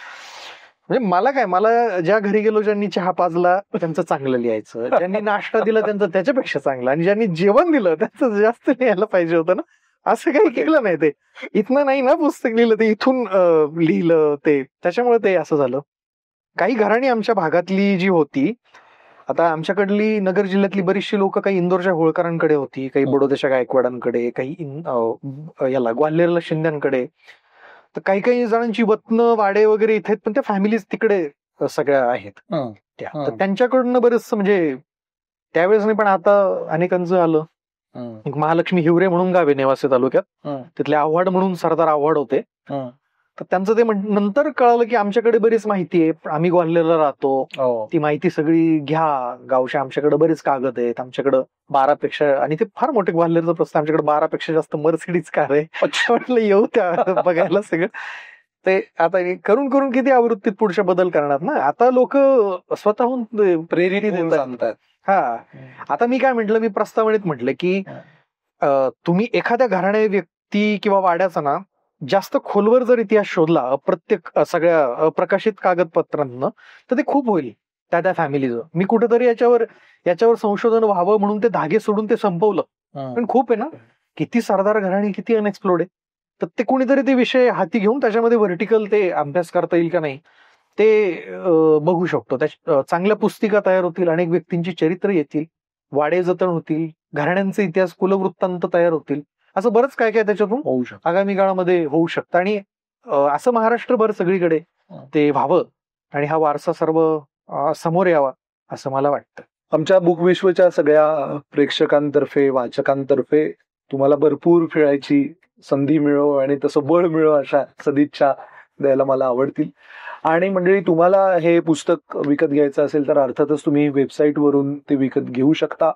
म्हणजे मला काय, मला ज्या घरी गेलो ज्यांनी चहा पाजला त्यांचं चांगलं लिहायचं, ज्यांनी नाश्ता दिला त्यांचं त्याच्यापेक्षा चांगलं, आणि ज्यांनी जेवण दिलं त्यांचं जास्त लिहायला पाहिजे होतं ना. असं काही केलं नाही. ते इथनं नाही ना पुस्तक लिहिलं, ते इथून लिहिलं, ते त्याच्यामुळे ते असं झालं. काही घराणी आमच्या भागातली जी होती, आता आमच्याकडली नगर जिल्ह्यातली बरीचशी लोक, काही इंदोरच्या होळकरांकडे होती, काही बडोद्याच्या गायकवाडांकडे, काही याला ग्वाल्हेरला शिंद्यांकडे, तर काही काही जणांची वतनं वाडे वगैरे इथे, पण त्या फॅमिलीज तिकडे सगळ्या आहेत त्या. तर त्यांच्याकडनं बरेच, म्हणजे त्यावेळेस नाही पण आता अनेकांचं आलं. महालक्ष्मी हिवरे म्हणून गाव आहे नेवासे तालुक्यात, तिथले आव्हाड म्हणून सरदार आव्हाड होते. तर त्यांचं ते नंतर कळालं की आमच्याकडे बरीच माहिती आहे, आम्ही ग्वाल्हेरला राहतो, ती माहिती सगळी घ्या गावच्या, आमच्याकडे बरेच कागद आहेत, आमच्याकडे 12पेक्षा, आणि ते फार मोठे ग्वाल्हेरचं प्रश्न, आमच्याकडे 12पेक्षा जास्त मर्सिडीज कार आहे. म्हटलं येऊ त्या बघायला सगळं. ते आता करून करून किती आवृत्तीत पुढच्या बदल करणार ना. आता लोक स्वतःहून प्रेरित सांगतात. आता मी काय म्हटलं, मी प्रस्तावनेत म्हटलं की तुम्ही एखाद्या घराण्या व्यक्ती किंवा वाड्याचा ना जास्त खोलवर जर इतिहास शोधला प्रत्येक सगळ्या अप्रकाशित कागदपत्रांना, तर ते खूप होईल त्या फॅमिलीचं. मी कुठेतरी याच्यावर संशोधन व्हावं म्हणून ते धागे सोडून ते संपवलं. पण खूप आहे ना, किती सरदार घराणी, किती अनएक्सप्लोर्ड आहे. तर ते कुणीतरी ते विषय हाती घेऊन त्याच्यामध्ये व्हर्टिकल ते अभ्यास करता येईल का नाही ते बघू शकतो. त्या चांगल्या पुस्तिका तयार होतील, अनेक व्यक्तींची चरित्र येतील, वाडे जतन होतील, घराण्यांचे इतिहास कुलवृत्तांत तयार होतील, असं बरंच काय काय त्याच्यातून होऊ शकतं, आगामी काळामध्ये होऊ शकतं. आणि असं महाराष्ट्रभर सगळीकडे ते व्हावं आणि हा वारसा सर्व समोर यावा असं मला वाटतं. आमच्या बुक विश्वच्या सगळ्या प्रेक्षकांतर्फे, वाचकांतर्फे तुम्हाला भरपूर फिरायची संधी मिळो आणि तसं बळ मिळो अशा सदिच्छा द्यायला मला आवडतील. आणि मंडळी, तुम्हाला हे पुस्तक विकत घ्यायचं असेल तर अर्थातच तुम्ही वेबसाईटवरून ते विकत घेऊ शकता.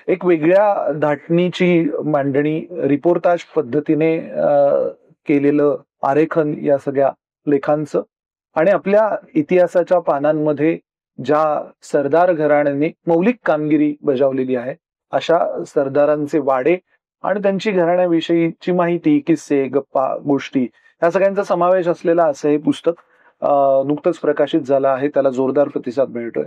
एक वेगळ्या धाटणीची मांडणी रिपोर्टाज पद्धतीने केलेलं आरेखन या सगळ्या लेखांचं आणि आपल्या इतिहासाच्या पानांमध्ये ज्या सरदार घराण्याने मौलिक कामगिरी बजावलेली आहे अशा सरदारांचे वाडे आणि त्यांची घराण्याविषयीची माहिती, किस्से, गप्पा, गोष्टी या सगळ्यांचा समावेश असलेला असं हे पुस्तक नुकतंच प्रकाशित झालं आहे. त्याला जोरदार प्रतिसाद मिळतोय.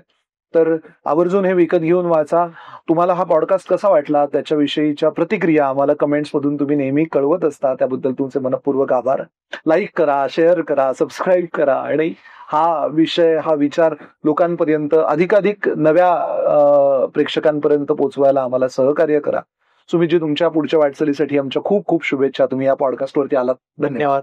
तर आवर्जून हे विकत घेऊन वाचा. तुम्हाला हा पॉडकास्ट कसा वाटला त्याच्याविषयीच्या प्रतिक्रिया आम्हाला कमेंट्स मधून तुम्ही नेहमी कळवत असता, त्याबद्दल तुमचे मनपूर्वक आभार. लाईक करा, शेअर करा, सबस्क्राईब करा आणि हा विषय, हा विचार लोकांपर्यंत अधिकाधिक नव्या प्रेक्षकांपर्यंत पोहोचवायला आम्हाला सहकार्य करा. सुमितजी, तुमच्या पुढच्या वाटचालीसाठी आमच्या खूप खूप शुभेच्छा. तुम्ही या पॉडकास्टवरती आलात, धन्यवाद.